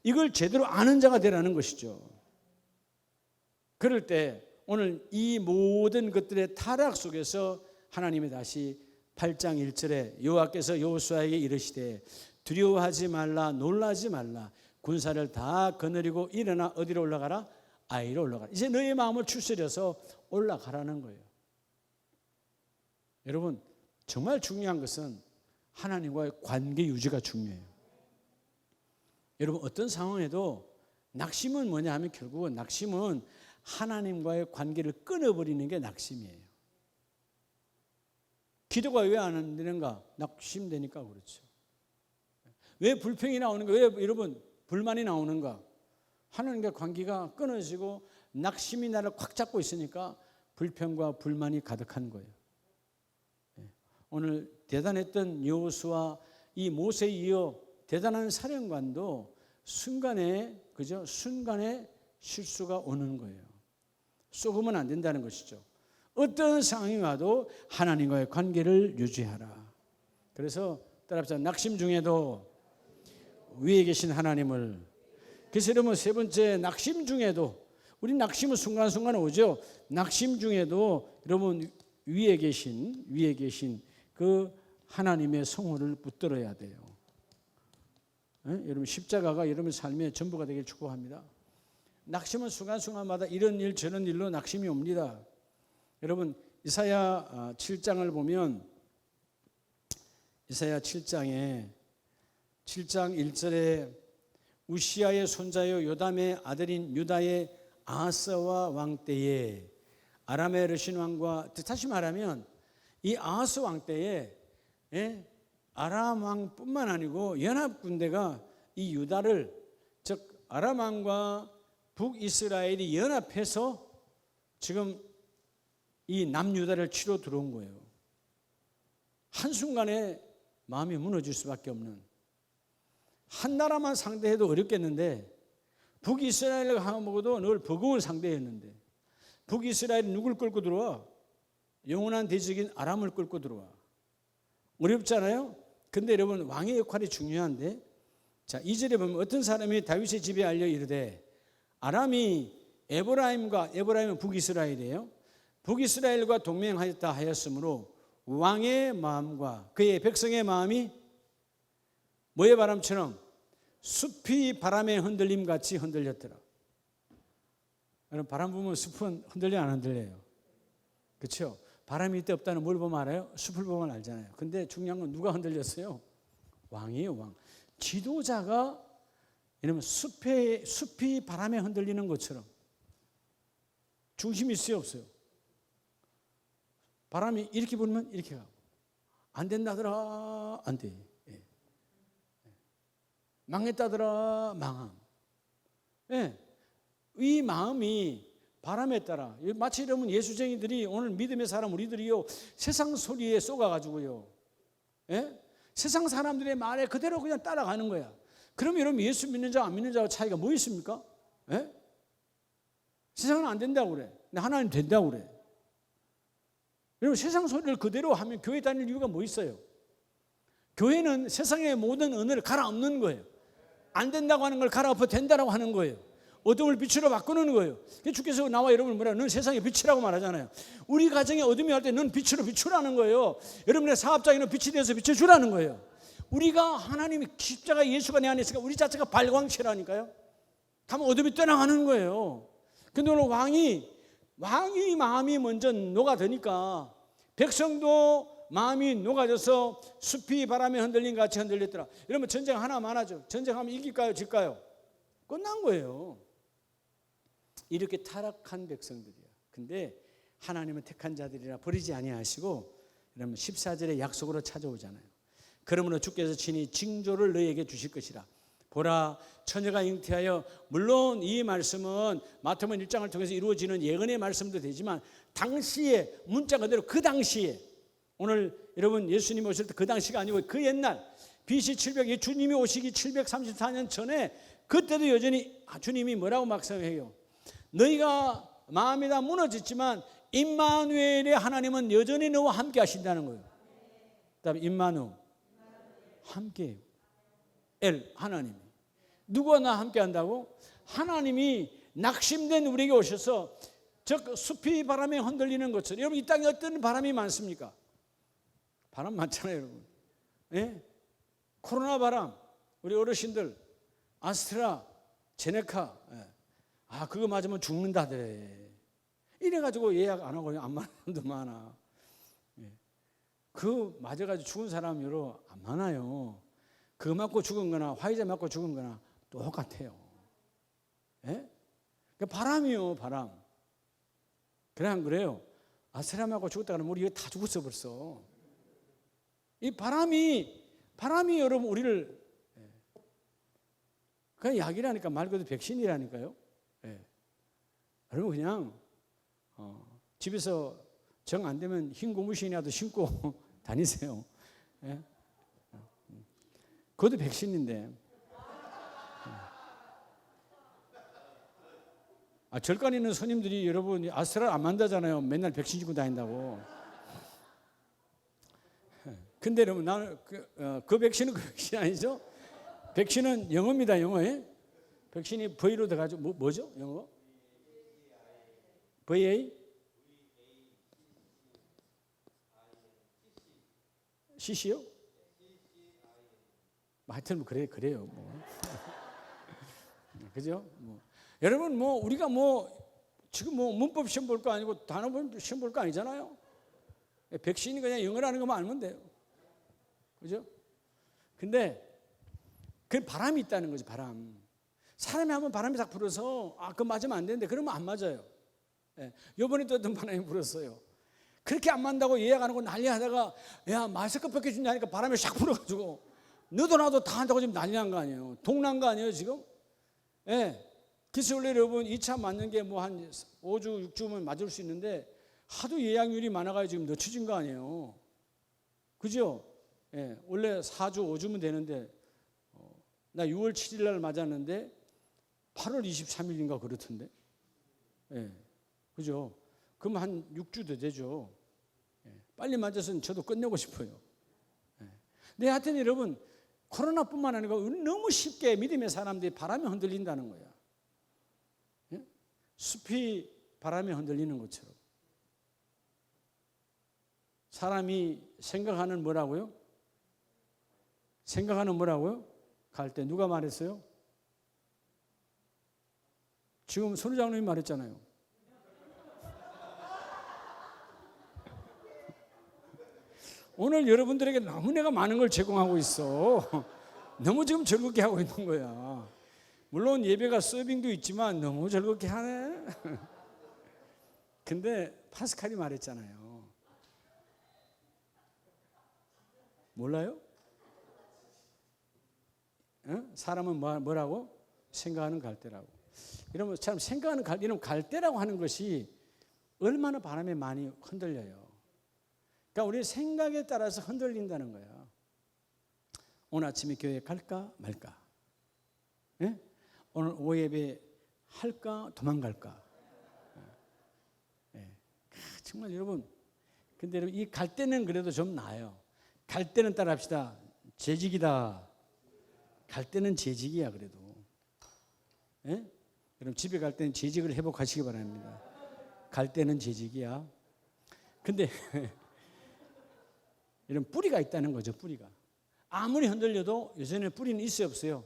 이걸 제대로 아는 자가 되라는 것이죠. 그럴 때 오늘 이 모든 것들의 타락 속에서 하나님이 다시 8장 1절에 여호와께서 여호수아에게 이르시되 두려워하지 말라, 놀라지 말라, 군사를 다 거느리고 일어나 어디로 올라가라? 아이로 올라가라. 이제 너의 마음을 추스려서 올라가라는 거예요. 여러분, 정말 중요한 것은 하나님과의 관계 유지가 중요해요. 여러분, 어떤 상황에도 낙심은 뭐냐 하면 결국은 낙심은 하나님과의 관계를 끊어버리는 게 낙심이에요. 기도가 왜 안 되는가? 낙심되니까 그렇죠. 왜 불평이 나오는가? 왜 여러분 불만이 나오는가? 하나님과 관계가 끊어지고 낙심이 나를 꽉 잡고 있으니까 불평과 불만이 가득한 거예요. 오늘 대단했던 여호수아, 이 모세에 이어 대단한 사령관도 순간에 실수가 오는 거예요. 속으면 안 된다는 것이죠. 어떤 상황이 와도 하나님과의 관계를 유지하라. 그래서 따라합시다. 낙심 중에도 위에 계신 하나님을. 그래서 여러분 세 번째, 낙심 중에도, 우리 낙심은 순간순간 오죠. 낙심 중에도 여러분 위에 계신 그 하나님의 성호를 붙들어야 돼요. 여러분 십자가가 여러분 삶의 전부가 되길 축복합니다. 낙심은 순간순간마다 이런 일 저런 일로 낙심이 옵니다. 여러분 이사야 7장을 보면, 이사야 7장 1절에 우시아의 손자요 요담의 아들인 유다의 아하스와 왕 때에 아람의 르신 왕과, 다시 말하면 이 아하스 왕 때에 아람 왕뿐만 아니고 연합 군대가 이 유다를, 즉 아람 왕과 북이스라엘이 연합해서 지금 이 남유다를 치러 들어온 거예요. 한순간에 마음이 무너질 수밖에 없는, 한 나라만 상대해도 어렵겠는데 북이스라엘하고도 늘 버거운 상대였는데 북이스라엘이 누굴 끌고 들어와? 영원한 대적인 아람을 끌고 들어와. 어렵잖아요. 근데 여러분, 왕의 역할이 중요한데, 자 2절에 보면 어떤 사람이 다윗의 집에 알려 이르되, 아람이 에브라임은 북이스라엘이에요. 북이스라엘과 동맹하였다 하였으므로 왕의 마음과 그의 백성의 마음이 뭐의 바람처럼 숲이 바람의 흔들림 같이 흔들렸더라. 여러분, 바람 불면 숲은 흔들려 안 흔들려요? 그렇죠? 바람이 이때 없다는 뭘 보면 알아요? 숲을 보면 알잖아요. 근데 중요한 건 누가 흔들렸어요? 왕이에요, 왕. 지도자가 이러면 숲이 바람에 흔들리는 것처럼 중심이 있어요, 없어요? 바람이 이렇게 불면 이렇게 가고, 안 된다더라, 안 돼. 예. 망했다더라, 망함. 예. 이 마음이 바람에 따라, 마치 이러면 예수쟁이들이 오늘 믿음의 사람 우리들이요, 세상 소리에 쏘가가지고요, 예? 세상 사람들의 말에 그대로 그냥 따라가는 거야. 그럼 여러분, 예수 믿는 자와 안 믿는 자와 차이가 뭐 있습니까? 예? 세상은 안 된다고 그래. 근데 하나님 된다고 그래. 여러분, 세상 소리를 그대로 하면 교회 다닐 이유가 뭐 있어요? 교회는 세상의 모든 은혜를 갈아엎는 거예요. 안 된다고 하는 걸 갈아엎어 된다고 하는 거예요. 어둠을 빛으로 바꾸는 거예요. 주께서 나와 여러분을 뭐라, 넌 세상의 빛이라고 말하잖아요. 우리 가정에 어둠이 할 때 넌 빛으로 비추라는 거예요. 여러분의 사업장에는 빛이 되어서 비춰주라는 거예요. 우리가 하나님이 십자가 예수가 내 안에 있으니까 우리 자체가 발광체라니까요. 가면 어둠이 떠나가는 거예요. 근데 오늘 왕이 마음이 먼저 녹아드니까 백성도 마음이 녹아져서 숲이 바람에 흔들린 같이 흔들렸더라. 이러면 전쟁 하나만 하죠. 전쟁하면 이길까요, 질까요? 끝난 거예요. 이렇게 타락한 백성들이야. 근데 하나님은 택한 자들이라 버리지 아니하시고, 그러면 14절에 약속으로 찾아오잖아요. 그러므로 주께서 친히 징조를 너희에게 주실 것이라. 보라, 처녀가 잉태하여, 물론 이 말씀은 마태복음 1장을 통해서 이루어지는 예언의 말씀도 되지만, 당시에 문자 그대로 그 당시에, 오늘 여러분 예수님 오실 때 그 당시가 아니고 그 옛날 BC 700, 주님이 오시기 734년 전에, 그때도 여전히 주님이 뭐라고 말씀해요? 너희가 마음이 다 무너졌지만 임마누엘의 하나님은 여전히 너와 함께 하신다는 거예요. 그다음에 임마누, 함께. 엘, 하나님이. 누구와 나 함께 한다고? 하나님이 낙심된 우리에게 오셔서, 즉 숲이 바람에 흔들리는 것처럼. 여러분, 이 땅에 어떤 바람이 많습니까? 바람 많잖아요, 여러분. 예? 코로나 바람, 우리 어르신들 아스트라 제네카, 아 그거 맞으면 죽는다더래. 이래가지고 예약 안 하고 안 맞는 사람도 많아. 그 맞아가지고 죽은 사람 여러 안 많아요. 그거 맞고 죽은 거나 화이자 맞고 죽은 거나 똑같아요. 예? 바람이요, 바람. 그래 안 그래요? 아스트라 맞고 죽었다 그러면 우리 이거 다 죽었어 벌써. 이 바람이 여러분 우리를, 그냥 약이라니까, 말 그대로 백신이라니까요. 예. 여러분 그냥 집에서 정 안 되면 흰 고무신이라도 신고 다니세요. 예? 그것도 백신인데. 절간 있는 손님들이 여러분 아스트라 안 만다잖아요. 맨날 백신 신고 다닌다고. 근데 여러분 나는 그 백신은 그 백신 아니죠? 백신은 영어입니다, 영어에. 백신이 V로 돼가지고 뭐죠? 영어? VA? CC요? 하여튼 뭐 그래요. 뭐. 그죠? 뭐. 여러분 우리가 지금 문법 시험 볼 거 아니고 단어 시험 볼 거 아니잖아요. 백신이 그냥 영어라는 것만 알면 돼요. 그죠? 근데 그 바람이 있다는 거죠, 바람. 사람이 한번 바람이 딱 불어서 그거 맞으면 안 되는데 그러면 안 맞아요. 이번에 또 어떤 바람이 불었어요. 그렇게 안 맞는다고 예약 안 하고 난리 하다가, 야 마스크 벗겨준다니까 바람이 샥 불어가지고 너도 나도 다 한다고 지금 난리 난 거 아니에요. 동난 거 아니에요 지금? 그래서 원래 여러분 2차 맞는 게 한 5주 6주면 맞을 수 있는데 하도 예약률이 많아가지고 지금 늦춰진 거 아니에요. 그죠? 예, 원래 4주 5주면 되는데 나 6월 7일 날 맞았는데 8월 23일인가 그렇던데. 예, 그죠? 그럼 한 6주 더 되죠. 예, 빨리 맞아서 저도 끝내고 싶어요. 예. 근데 하여튼 여러분, 코로나뿐만 아니라 너무 쉽게 믿음의 사람들이 바람에 흔들린다는 거야. 예? 숲이 바람에 흔들리는 것처럼. 사람이 생각하는 뭐라고요? 생각하는 뭐라고요? 갈 때 누가 말했어요? 지금 손우 장로님이 말했잖아요. 오늘 여러분들에게 너무 내가 많은 걸 제공하고 있어. 너무 지금 즐겁게 하고 있는 거야. 물론 예배가 서빙도 있지만 너무 즐겁게 하네. 근데 파스칼이 말했잖아요. 몰라요? 사람은 뭐라고? 생각하는 갈대라고. 이러면 참 생각하는 이런 갈대라고 하는 것이 얼마나 바람에 많이 흔들려요. 그러니까 우리 생각에 따라서 흔들린다는 거야. 오늘 아침에 교회 갈까 말까? 예? 오늘 오후 예배 할까 도망갈까? 예. 정말 여러분, 근데 여러분 이 갈 때는 그래도 좀 나아요. 갈 때는 따라합시다. 재직이다. 갈 때는 재직이야 그래도. 예? 여러분 집에 갈 때는 재직을 회복하시기 바랍니다. 갈 때는 재직이야. 근데 이런 뿌리가 있다는 거죠. 뿌리가. 아무리 흔들려도 여전히 뿌리는 있어요 없어요?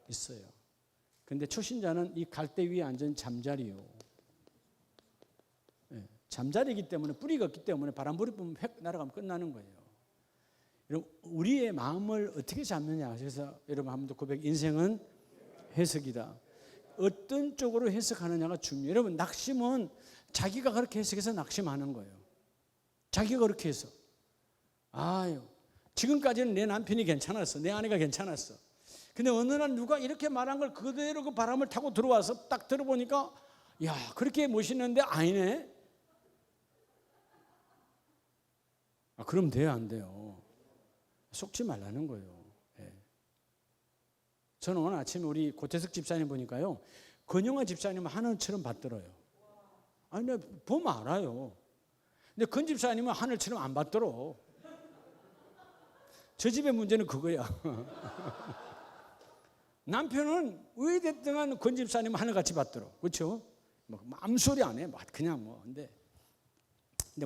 있어요. 근데 초신자는 이 갈대 위에 앉은 잠자리요. 예, 잠자리이기 때문에 뿌리가 없기 때문에 바람불이 불면 획 날아가면 끝나는 거예요. 여러분 우리의 마음을 어떻게 잡느냐. 그래서 여러분 한 번 더 고백. 인생은 해석이다. 어떤 쪽으로 해석하느냐가 중요해요. 여러분 낙심은 자기가 그렇게 해석해서 낙심하는 거예요. 자기가 그렇게 해서. 아유, 지금까지는 내 남편이 괜찮았어. 내 아내가 괜찮았어. 근데 어느 날 누가 이렇게 말한 걸 그대로 그 바람을 타고 들어와서 딱 들어보니까 야, 그렇게 멋있는데 아니네. 아, 그럼 돼요, 안 돼요? 속지 말라는 거예요. 예. 저는 오늘 아침에 우리 고태석 집사님 보니까요, 건영아 집사님은 하늘처럼 받들어요. 아니, 내가 보면 알아요. 근데 건 집사님은 하늘처럼 안 받들어. 저 집의 문제는 그거야. 남편은 왜 됐든 건 집사님은 하늘같이 받들어. 그렇죠? 뭐 암소리 안 해. 그냥 뭐. 근데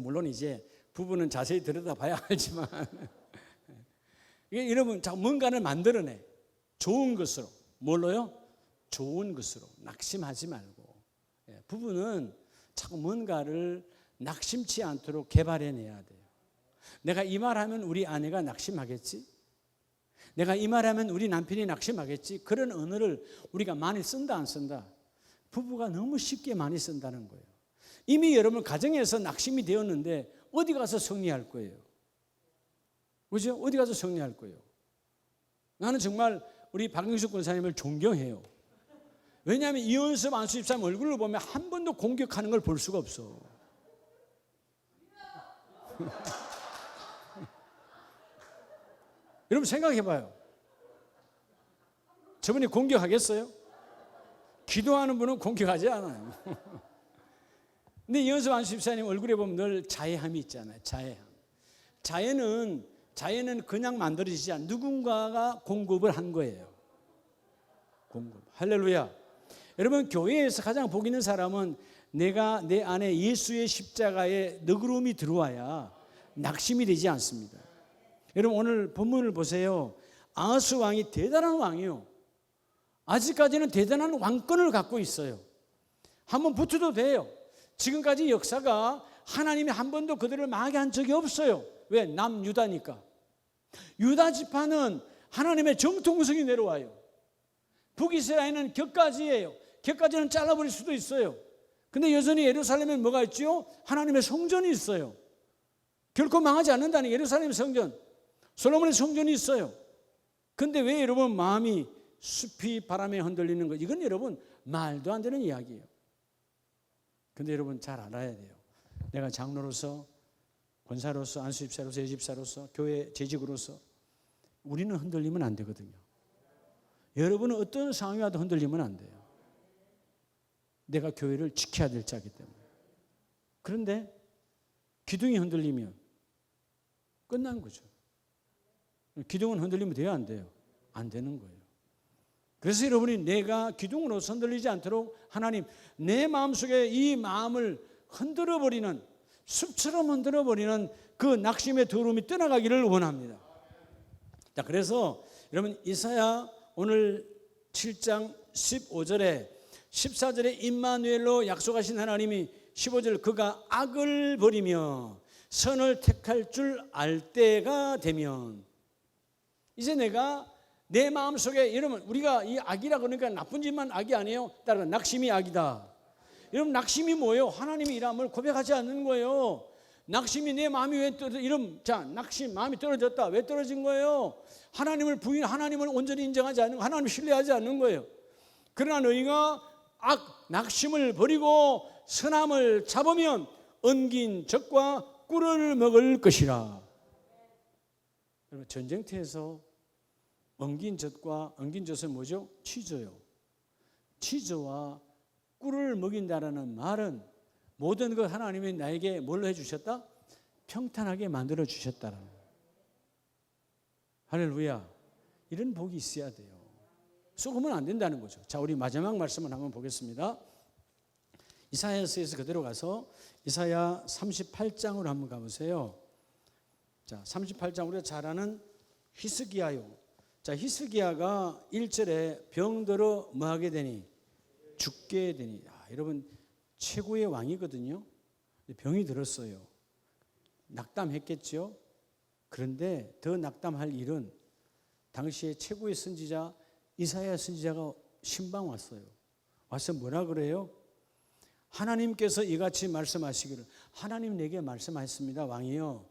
물론 이제 부부는 자세히 들여다봐야 알지만 이게 여러분 자꾸 뭔가를 만들어내. 좋은 것으로. 뭘로요? 좋은 것으로. 낙심하지 말고. 부부는 자꾸 뭔가를 낙심치 않도록 개발해내야 돼요. 내가 이 말하면 우리 아내가 낙심하겠지? 내가 이 말하면 우리 남편이 낙심하겠지? 그런 언어를 우리가 많이 쓴다 안 쓴다? 부부가 너무 쉽게 많이 쓴다는 거예요. 이미 여러분 가정에서 낙심이 되었는데 어디 가서 정리할 거예요? 그죠? 어디 가서 정리할 거예요? 나는 정말 우리 박영숙 권사님을 존경해요. 왜냐하면 이원섭 안수집사님 얼굴을 보면 한 번도 공격하는 걸 볼 수가 없어. 여러분 생각해봐요. 저분이 공격하겠어요? 기도하는 분은 공격하지 않아요. 근데 이현섭 안수집사님 얼굴에 보면 늘 자애함이 있잖아요. 자애는 그냥 만들어지지 않아요. 누군가가 공급을 한 거예요. 공급. 할렐루야. 여러분 교회에서 가장 복 있는 사람은 내가 내 안에 예수의 십자가에 너그러움이 들어와야 낙심이 되지 않습니다. 여러분 오늘 본문을 보세요. 아하스 왕이 대단한 왕이요. 아직까지는 대단한 왕권을 갖고 있어요. 한번 붙어도 돼요. 지금까지 역사가 하나님이 한 번도 그들을 망하게 한 적이 없어요. 왜? 남유다니까. 유다 지파는 하나님의 정통성이 내려와요. 북이스라엘은 격가지예요. 격가지는 잘라버릴 수도 있어요. 근데 여전히 예루살렘에 뭐가 있죠? 하나님의 성전이 있어요. 결코 망하지 않는다는 예루살렘 성전. 솔로몬의 성전이 있어요. 근데 왜 여러분 마음이 숲이 바람에 흔들리는 거? 이건 여러분 말도 안 되는 이야기예요. 근데 여러분 잘 알아야 돼요. 내가 장로로서 권사로서, 안수집사로서, 예집사로서, 교회 재직으로서 우리는 흔들리면 안 되거든요. 여러분은 어떤 상황이 와도 흔들리면 안 돼요. 내가 교회를 지켜야 될 자이기 때문에. 그런데 기둥이 흔들리면 끝난 거죠. 기둥은 흔들리면 돼요, 안 돼요? 안 되는 거예요. 그래서 여러분이 내가 기둥으로 흔들리지 않도록 하나님, 내 마음속에 이 마음을 흔들어버리는, 숲처럼 흔들어버리는 그 낙심의 더러움이 떠나가기를 원합니다. 자, 그래서 여러분 이사야 오늘 7장 15절에 14절에 임마누엘로 약속하신 하나님이 15절 그가 악을 버리며 선을 택할 줄 알 때가 되면, 이제 내가 내 마음속에, 여러분 우리가 이 악이라 그러니까 나쁜 짓만 악이 아니에요. 따라 낙심이 악이다. 여러분 낙심이 뭐예요? 하나님의 일함을 고백하지 않는 거예요. 낙심이 내 마음이 왜 낙심 마음이 떨어졌다. 왜 떨어진 거예요? 하나님을 하나님을 온전히 인정하지 않는 거, 하나님을 신뢰하지 않는 거예요. 그러나 너희가 낙심을 버리고 선함을 잡으면 엉긴 젖과 꿀을 먹을 것이라. 여러분 전쟁터에서 엉긴 젖은 뭐죠? 치조요. 치조와 꿀을 먹인다라는 말은 모든 것 하나님이 나에게 뭘로 해주셨다? 평탄하게 만들어 주셨다라는 거예요. 할렐루야. 이런 복이 있어야 돼요. 썩으면 안 된다는 거죠. 자, 우리 마지막 말씀을 한번 보겠습니다. 이사야서에서 그대로 가서 이사야 38장으로 한번 가보세요. 자, 38장 우리가 잘 아는 히스기야요. 자, 히스기야가 1절에 병들어 뭐하게 되니? 죽게 되니. 여러분 최고의 왕이거든요. 병이 들었어요. 낙담했겠죠. 그런데 더 낙담할 일은 당시에 최고의 선지자 이사야 선지자가 신방 왔어요. 와서 뭐라 그래요? 하나님께서 이같이 말씀하시기를, 하나님 내게 말씀하셨습니다. 왕이여,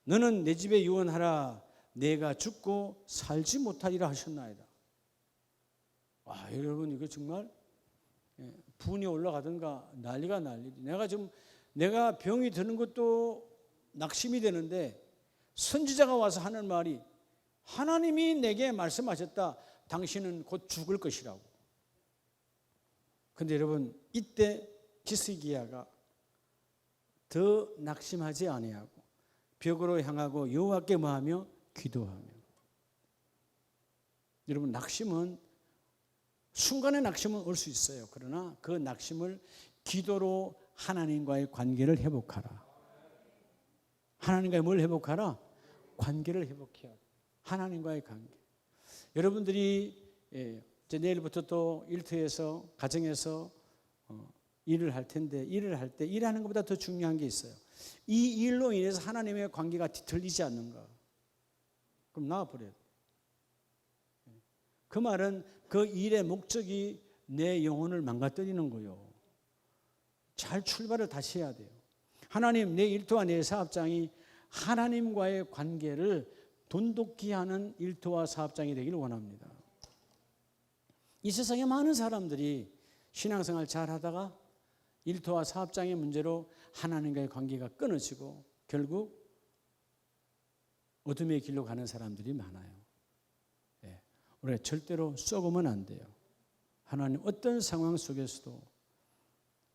너는 내 집에 유언하라. 내가 죽고 살지 못하리라 하셨나이다. 와, 여러분 이거 정말 분이 올라가든가 난리가 난리. 내가 병이 드는 것도 낙심이 되는데 선지자가 와서 하는 말이, 하나님이 내게 말씀하셨다. 당신은 곧 죽을 것이라고. 그런데 여러분 이때 히스기야가 더 낙심하지 아니하고 벽으로 향하고 여호와께 뭐하며? 기도하며. 여러분 낙심은 순간의 낙심은 올 수 있어요. 그러나 그 낙심을 기도로 하나님과의 관계를 회복하라. 하나님과의 뭘 회복하라? 관계를 회복해야 돼. 하나님과의 관계. 여러분들이 이제 내일부터 또 일터에서 가정에서 일을 할 텐데, 일을 할 때 일하는 것보다 더 중요한 게 있어요. 이 일로 인해서 하나님의 관계가 뒤틀리지 않는가? 그럼 나와버려야 돼. 그 말은 그 일의 목적이 내 영혼을 망가뜨리는 거예요. 잘 출발을 다시 해야 돼요. 하나님, 내 일터와 내 사업장이 하나님과의 관계를 돈독히 하는 일터와 사업장이 되기를 원합니다. 이 세상에 많은 사람들이 신앙생활 잘 하다가 일터와 사업장의 문제로 하나님과의 관계가 끊어지고 결국 어둠의 길로 가는 사람들이 많아요. 우리가 절대로 썩으면 안 돼요. 하나님 어떤 상황 속에서도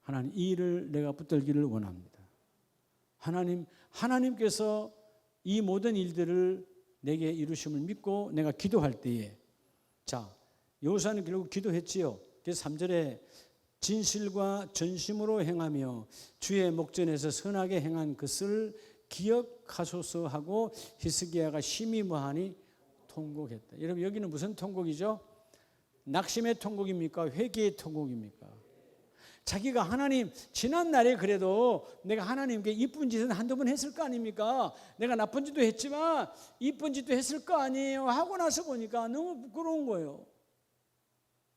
하나님 이 일을 내가 붙들기를 원합니다. 하나님께서 이 모든 일들을 내게 이루심을 믿고 내가 기도할 때에, 자, 여호수아는 결국 기도했지요. 그래서 3절에 진실과 전심으로 행하며 주의 목전에서 선하게 행한 것을 기억하소서 하고 히스기야가 심히 뭐하니? 통곡했다. 여러분 여기는 무슨 통곡이죠? 낙심의 통곡입니까? 회개의 통곡입니까? 자기가 하나님, 지난 날에 그래도 내가 하나님께 이쁜 짓은 한두 번 했을 거 아닙니까? 내가 나쁜 짓도 했지만 이쁜 짓도 했을 거 아니에요 하고 나서 보니까 너무 부끄러운 거예요.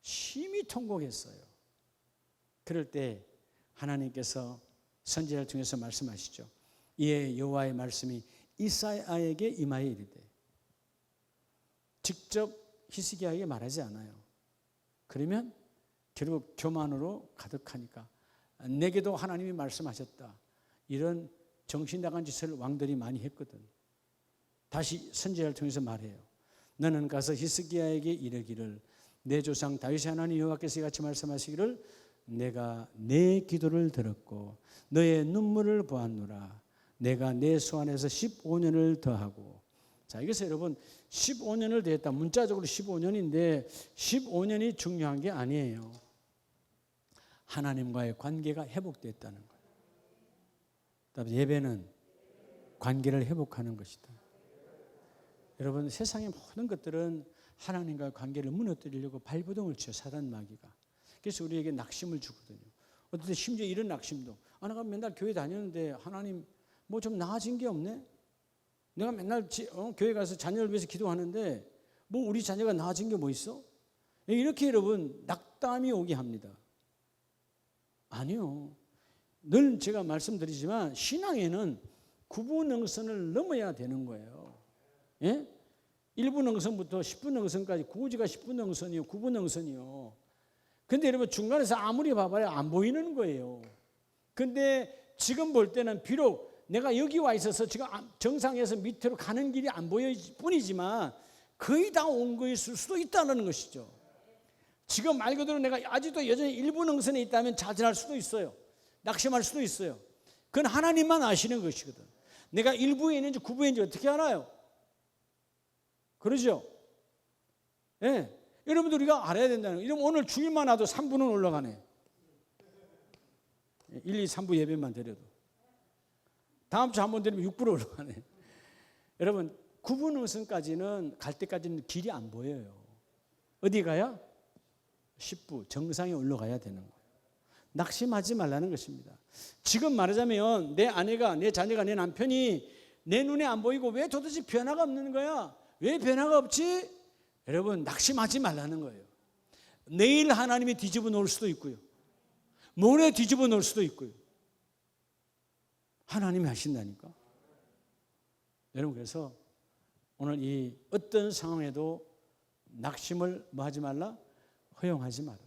심히 통곡했어요. 그럴 때 하나님께서 선지자를 통해서 말씀하시죠. 이에 여호와의 말씀이 이사야에게 임하여 이르되, 직접 히스기야에게 말하지 않아요. 그러면 결국 교만으로 가득하니까 내게도 하나님이 말씀하셨다, 이런 정신 나간 짓을 왕들이 많이 했거든. 다시 선지자를 통해서 말해요. 너는 가서 히스기야에게 이르기를 내 조상 다윗의 하나님 여호와께서 이같이 말씀하시기를 내가 내 기도를 들었고 너의 눈물을 보았노라. 내가 내 소원에서 15년을 더하고. 자, 이것은 여러분 15년을 더했다. 문자적으로 15년인데 15년이 중요한 게 아니에요. 하나님과의 관계가 회복됐다는 거예요. 그다음에 예배는 관계를 회복하는 것이다. 여러분 세상의 모든 것들은 하나님과의 관계를 무너뜨리려고 발버둥을 쳐요. 사단 마귀가. 그래서 우리에게 낙심을 주거든요. 어떨 때 심지어 이런 낙심도 내가 맨날 교회 다녔는데 하나님 뭐 좀 나아진 게 없네. 내가 맨날 교회 가서 자녀를 위해서 기도하는데 뭐 우리 자녀가 나아진 게 뭐 있어? 이렇게 여러분 낙담이 오게 합니다. 아니요. 늘 제가 말씀드리지만 신앙에는 구분능선을 넘어야 되는 거예요. 예? 1분능선부터 10분능선까지 구구지가 10분능선이요. 9분능선이요. 근데 여러분 중간에서 아무리 봐봐야 안 보이는 거예요. 근데 지금 볼 때는 비록 내가 여기 와 있어서 지금 정상에서 밑으로 가는 길이 안 보일 뿐이지만 거의 다 온 거일 수도 있다는 것이죠. 지금 말 그대로 내가 아직도 여전히 1분능선에 있다면 좌절할 수도 있어요. 낙심할 수도 있어요. 그건 하나님만 아시는 것이거든. 내가 1부에 있는지 9부에 있는지 어떻게 알아요? 그러죠? 예. 네. 여러분들 우리가 알아야 된다는 거예요. 이러면 오늘 주일만 와도 3부는 올라가네. 1, 2, 3부 예배만 드려도. 다음 주 한 번 드리면 6부로 올라가네. 여러분 9분능선까지는 갈 때까지는 길이 안 보여요. 어디 가야? 10부 정상에 올라가야 되는 거예요. 낙심하지 말라는 것입니다. 지금 말하자면 내 아내가, 내 자녀가, 내 남편이 내 눈에 안 보이고 왜 도대체 변화가 없는 거야? 왜 변화가 없지? 여러분 낙심하지 말라는 거예요. 내일 하나님이 뒤집어 놓을 수도 있고요. 모레 뒤집어 놓을 수도 있고요. 하나님이 하신다니까. 여러분 그래서 오늘 이 어떤 상황에도 낙심을 뭐 하지 말라? 허용하지 말아라.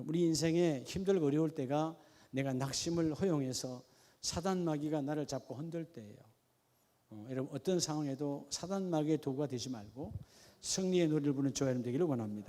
우리 인생에 힘들고 어려울 때가 내가 낙심을 허용해서 사단 마귀가 나를 잡고 흔들 때예요. 여러분 어떤 상황에도 사단 마귀의 도구가 되지 말고 승리의 노래를 부르는 저와 여러분 되기를 원합니다.